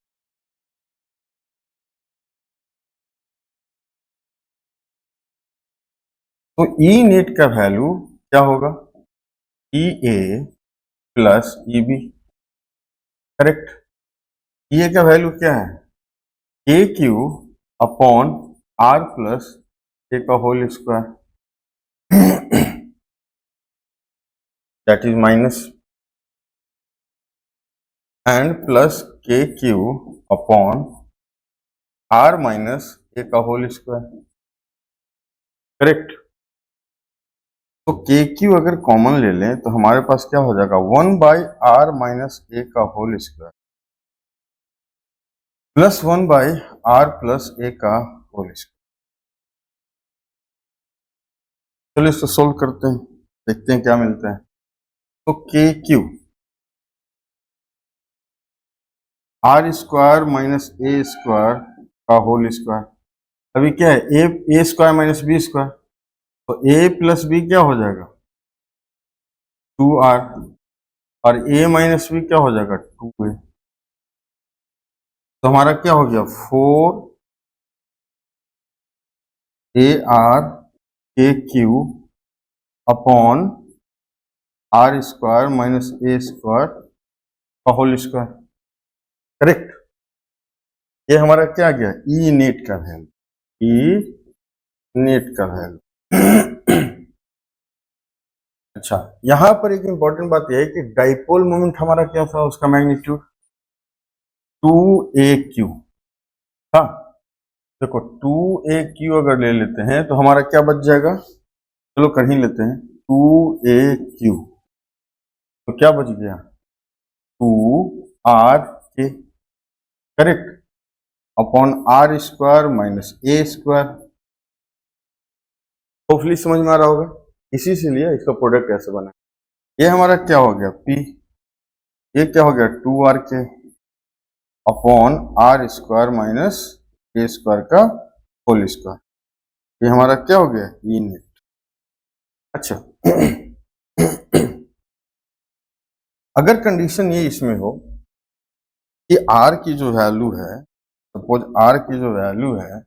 तो ई नेट का वैल्यू क्या होगा, EA plus EB, correct. EA का वैल्यू क्या है, KQ upon R plus A का whole square, that is minus, and plus KQ upon R minus A का होल स्क्वायर, करेक्ट। तो KQ अगर कॉमन ले लें तो हमारे पास क्या हो जाएगा, 1/R माइनस A का whole square plus 1/R plus A का होल स्क्वायर। चलिए इसको सोल्व करते हैं, देखते हैं क्या मिलता है। तो KQ R square minus A square का होल स्क्वायर, अभी क्या है, A square minus B square, तो A प्लस B क्या हो जाएगा, 2R, और A माइनस B क्या हो जाएगा, 2A। तो हमारा क्या हो गया, 4AR KQ upon R square minus A square का होल स्क्वायर, करेक्ट। ये हमारा क्या गया, ई नेट का वैल्यू, ई नेट का वैल्यू। अच्छा, यहां पर एक इंपॉर्टेंट बात यह है कि डाइपोल मोमेंट हमारा क्या था, उसका मैग्नीट्यूड 2AQ था। देखो 2AQ अगर ले लेते हैं तो हमारा क्या बच जाएगा, चलो कर ही लेते हैं, 2AQ तो क्या बच गया, 2RK, correct, upon R square minus A square. Hopefully समझ में आ रहा होगा, इसी से लिया इसका प्रोडक्ट कैसे बना। ये हमारा क्या हो गया P, ये क्या हो गया 2RK upon R square minus A square का होल स्क्वायर, ये हमारा क्या हो गया, ई नेट। अच्छा, अगर कंडीशन ये इसमें हो कि R की जो वैल्यू है, सपोज R की जो वैल्यू है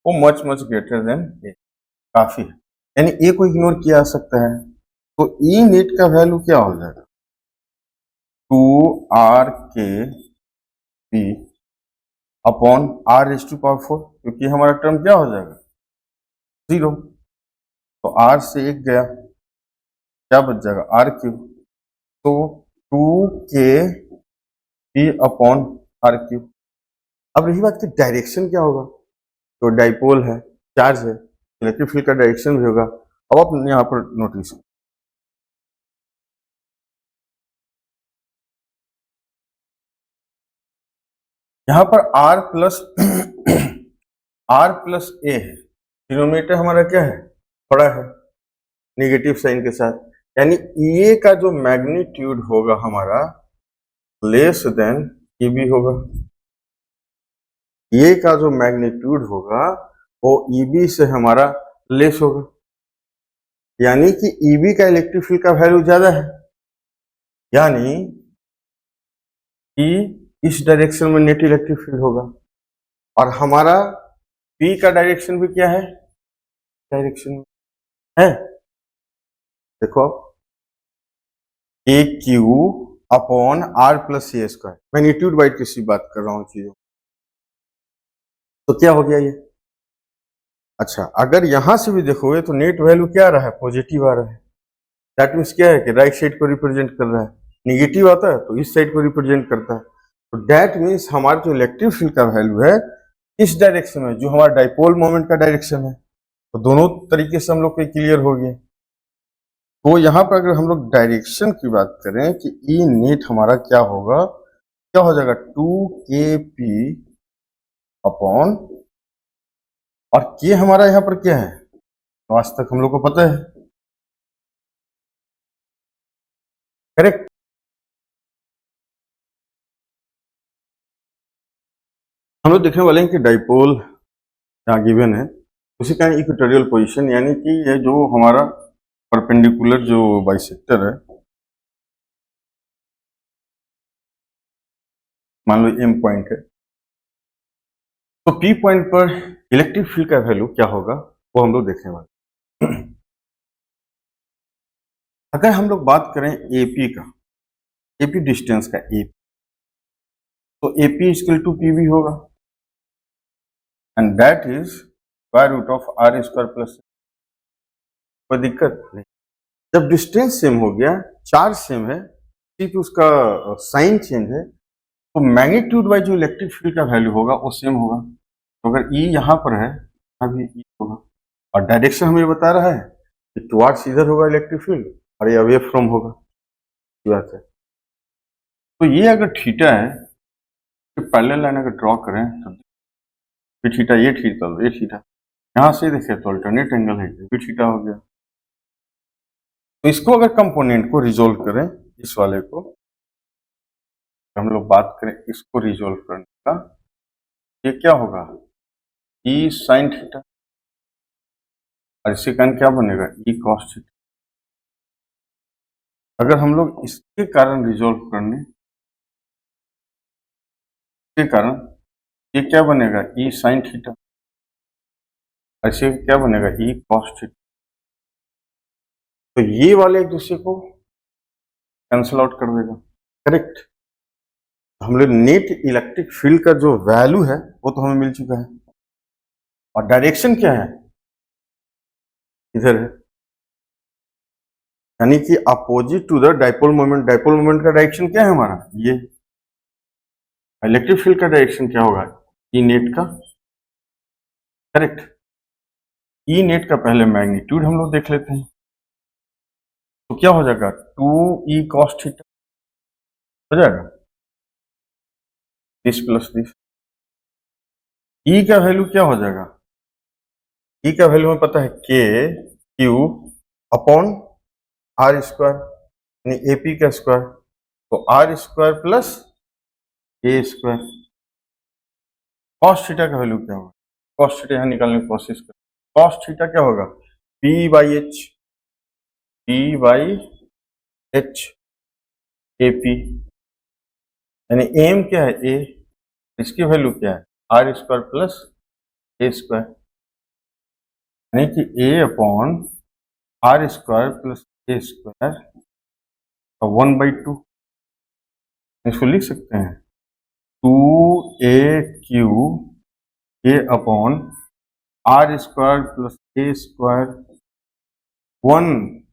वो मच ग्रेटर देन A, काफी है, यानी A को इग्नोर किया जा सकता है, तो ई नेट का वैल्यू क्या हो जाएगा, 2RK P अपॉन R⁴, क्योंकि हमारा टर्म क्या हो जाएगा, 0, तो R से 1 गया, क्या बच जाएगा आर क्यूब, तो 2k अपॉन आर क्यूब। अब रही बात की डायरेक्शन क्या होगा, तो डाइपोल है, चार्ज है, इलेक्ट्रिक फील्ड का डायरेक्शन भी होगा। अब आप यहाँ पर नोटिस, यहाँ पर R प्लस R प्लस ए है, डिनोमिनेटर हमारा क्या है, बड़ा है, नेगेटिव साइन के साथ, यानी ए का जो मैग्नीट्यूड होगा हमारा लेस देन ईबी होगा। ए का जो मैग्नीट्यूड होगा वो ईबी से हमारा लेस होगा, यानी कि ईबी का इलेक्ट्रिक फील्ड का वैल्यू ज्यादा है, यानी कि इस डायरेक्शन में नेट इलेक्ट्रिक फील्ड होगा। और हमारा पी का डायरेक्शन भी क्या है, डायरेक्शन है, देखो A q upon r plus c square, magnitude by किसी बात कर रहा हूं चीजों, तो क्या हो गया ये। अच्छा, अगर यहां से भी देखोगे तो नेट वैल्यू क्या आ रहा है, पॉजिटिव आ रहा है, दैट मीन्स क्या है कि राइट साइड को रिप्रेजेंट कर रहा है, निगेटिव आता है तो इस साइड को रिप्रेजेंट करता है, तो दैट मीन्स हमारा जो इलेक्ट्रिक फील्ड का वैल्यू है इस डायरेक्शन में, जो हमारा डाइपोल मोमेंट का डायरेक्शन है, तो दोनों तरीके से हम लोग को क्लियर हो गया। तो यहाँ पर अगर हम लोग डायरेक्शन की बात करें कि ई नेट हमारा क्या होगा, क्या हो जाएगा 2kp अपॉन, और के हमारा यहाँ पर क्या है, तो आज तक हम लोग को पता है, करेक्ट। हम लोग देखने वाले हैं कि डाइपोल यहाँ गिवन है, उसी का इक्वेटोरियल पोजीशन, यानी कि ये जो हमारा परपेंडिकुलर जो बाइसेक्टर है, मान लो एम पॉइंट है, तो पी पॉइंट पर इलेक्ट्रिक फील्ड का वैल्यू क्या होगा वो हम लोग देखने वाले हैं। अगर हम लोग बात करें एपी का, एपी डिस्टेंस का एपी, तो एपी इक्वल टू पीवी होगा, and that is square root of R square plus, कोई दिक्कत नहीं। जब डिस्टेंस सेम हो गया, चार्ज सेम है, सिर्फ उसका साइन चेंज है, तो मैग्नीट्यूड बाई जो इलेक्ट्रिक फील्ड का वैल्यू होगा वो सेम होगा। तो अगर ई यहाँ पर है, यहाँ भी ई होगा, और डायरेक्शन हमें बता रहा है कि टुवार्ड्स इधर होगा इलेक्ट्रिक फील्ड और ये अवे फ्रॉम होगा, बात है। तो ये अगर थीटा है, तो पैरेलल लाइन अगर ड्रॉ करें तो ये थीटा, ये थीटा, ये थीटा, यहाँ से देखें तो अल्टरनेट एंगल है, ये भी थीटा हो गया। तो इसको अगर कंपोनेंट को रिजोल्व करें, इस वाले को हम लोग बात करें, इसको रिजोल्व करने का, ये क्या होगा, ई साइन थीटा, और इसके कारण क्या बनेगा, ई कॉस थीटा। अगर हम लोग इसके कारण रिजोल्व करने के कारण, ये क्या बनेगा, ई साइन थीटा, और इसे क्या बनेगा, ई कॉस थीटा। तो ये वाले एक दूसरे को कैंसल आउट कर देगा, करेक्ट। हम लोग नेट इलेक्ट्रिक फील्ड का जो वैल्यू है वो तो हमें मिल चुका है, और डायरेक्शन क्या है, इधर है, यानी कि opposite to the dipole moment. Dipole moment का डायरेक्शन क्या है हमारा, ये। इलेक्ट्रिक फील्ड का डायरेक्शन क्या होगा, ई नेट का, करेक्ट। ई नेट का पहले मैग्नीट्यूड हम लोग देख लेते हैं, तो क्या हो जाएगा, 2e cos थीटा हो जाएगा, दिस प्लस दिस। ई का वैल्यू क्या हो जाएगा, ई का वैल्यू हमें पता है K Q upon are square, यानी एपी का स्क्वायर, तो आर स्क्वायर प्लस ए स्क्वायर। कॉस थीटा का वैल्यू क्या होगा, कॉस थीटा यहाँ निकालने की कोशिश करें, कॉस थीटा क्या होगा, p by h, p by h a p, यानी एम क्या है, ए, इसकी वैल्यू क्या है, आर स्क्वायर प्लस ए स्क्वायर, यानी कि A upon are square plus A square 1/2, इसको लिख सकते हैं 2a q a upon are square plus A square 1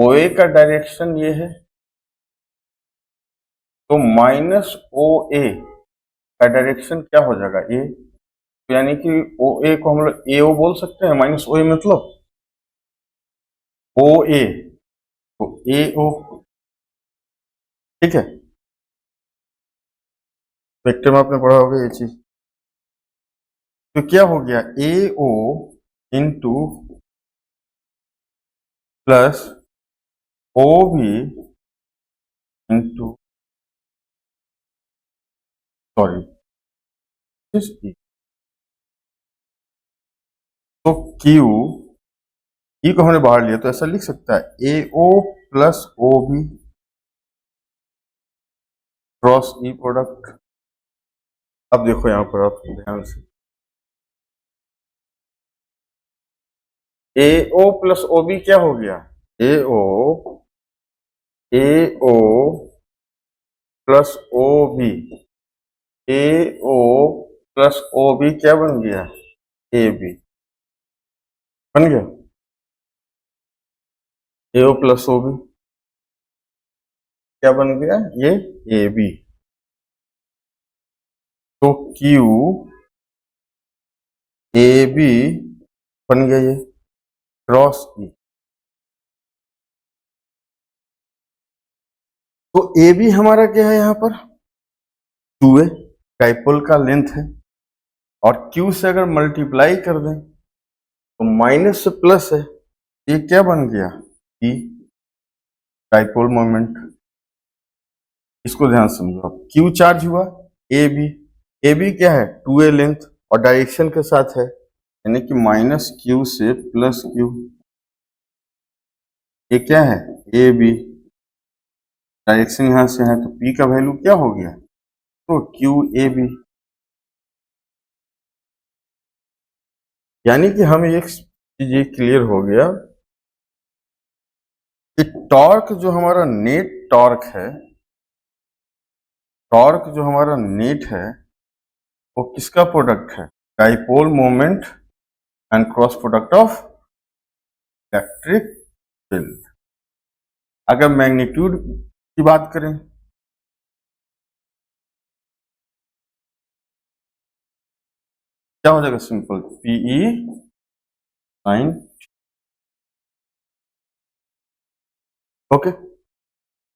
OA का डायरेक्शन ये है, तो माइनस OA का डायरेक्शन क्या हो जाएगा, ए। तो यानी कि OA को हम लोग AO बोल सकते हैं, माइनस OA मतलब OA, तो AO, ठीक है। वेक्टर में आपने पढ़ा होगा ये चीज। तो क्या हो गया, AO into plus OB into, sorry, तो Q, E को हमने बाहर लिया तो ऐसा लिख सकता है AO plus OB cross E product. अब देखो यहां पर आप ध्यान से, AO प्लस OB क्या हो गया, AO AO plus OB, AO plus OB क्या बन गया, AB बन गया, AO प्लस OB क्या बन गया, ये AB। तो Q AB बन गया ये क्रॉस E। तो AB हमारा क्या है यहाँ पर, 2A डाइपोल का लेंथ है, और Q से अगर मल्टीप्लाई कर दें तो माइनस से प्लस है, ये क्या बन गया, E डाइपोल मोमेंट। इसको ध्यान से समझो आप, Q चार्ज हुआ, AB, AB क्या है, 2A लेंथ और डायरेक्शन के साथ है, यानी कि माइनस Q से प्लस Q, ये क्या है, AB, डायरेक्शन यहां से है, तो P का वैल्यू क्या हो गया, तो QAB। यानी कि हमें एक चीज ये क्लियर हो गया कि टॉर्क जो हमारा नेट टॉर्क है, टॉर्क जो हमारा नेट है वो किसका प्रोडक्ट है, dipole moment and cross product of electric field. अगर मैग्नीट्यूड की बात करें, क्या हो जाएगा, सिंपल PE साइन, ओके।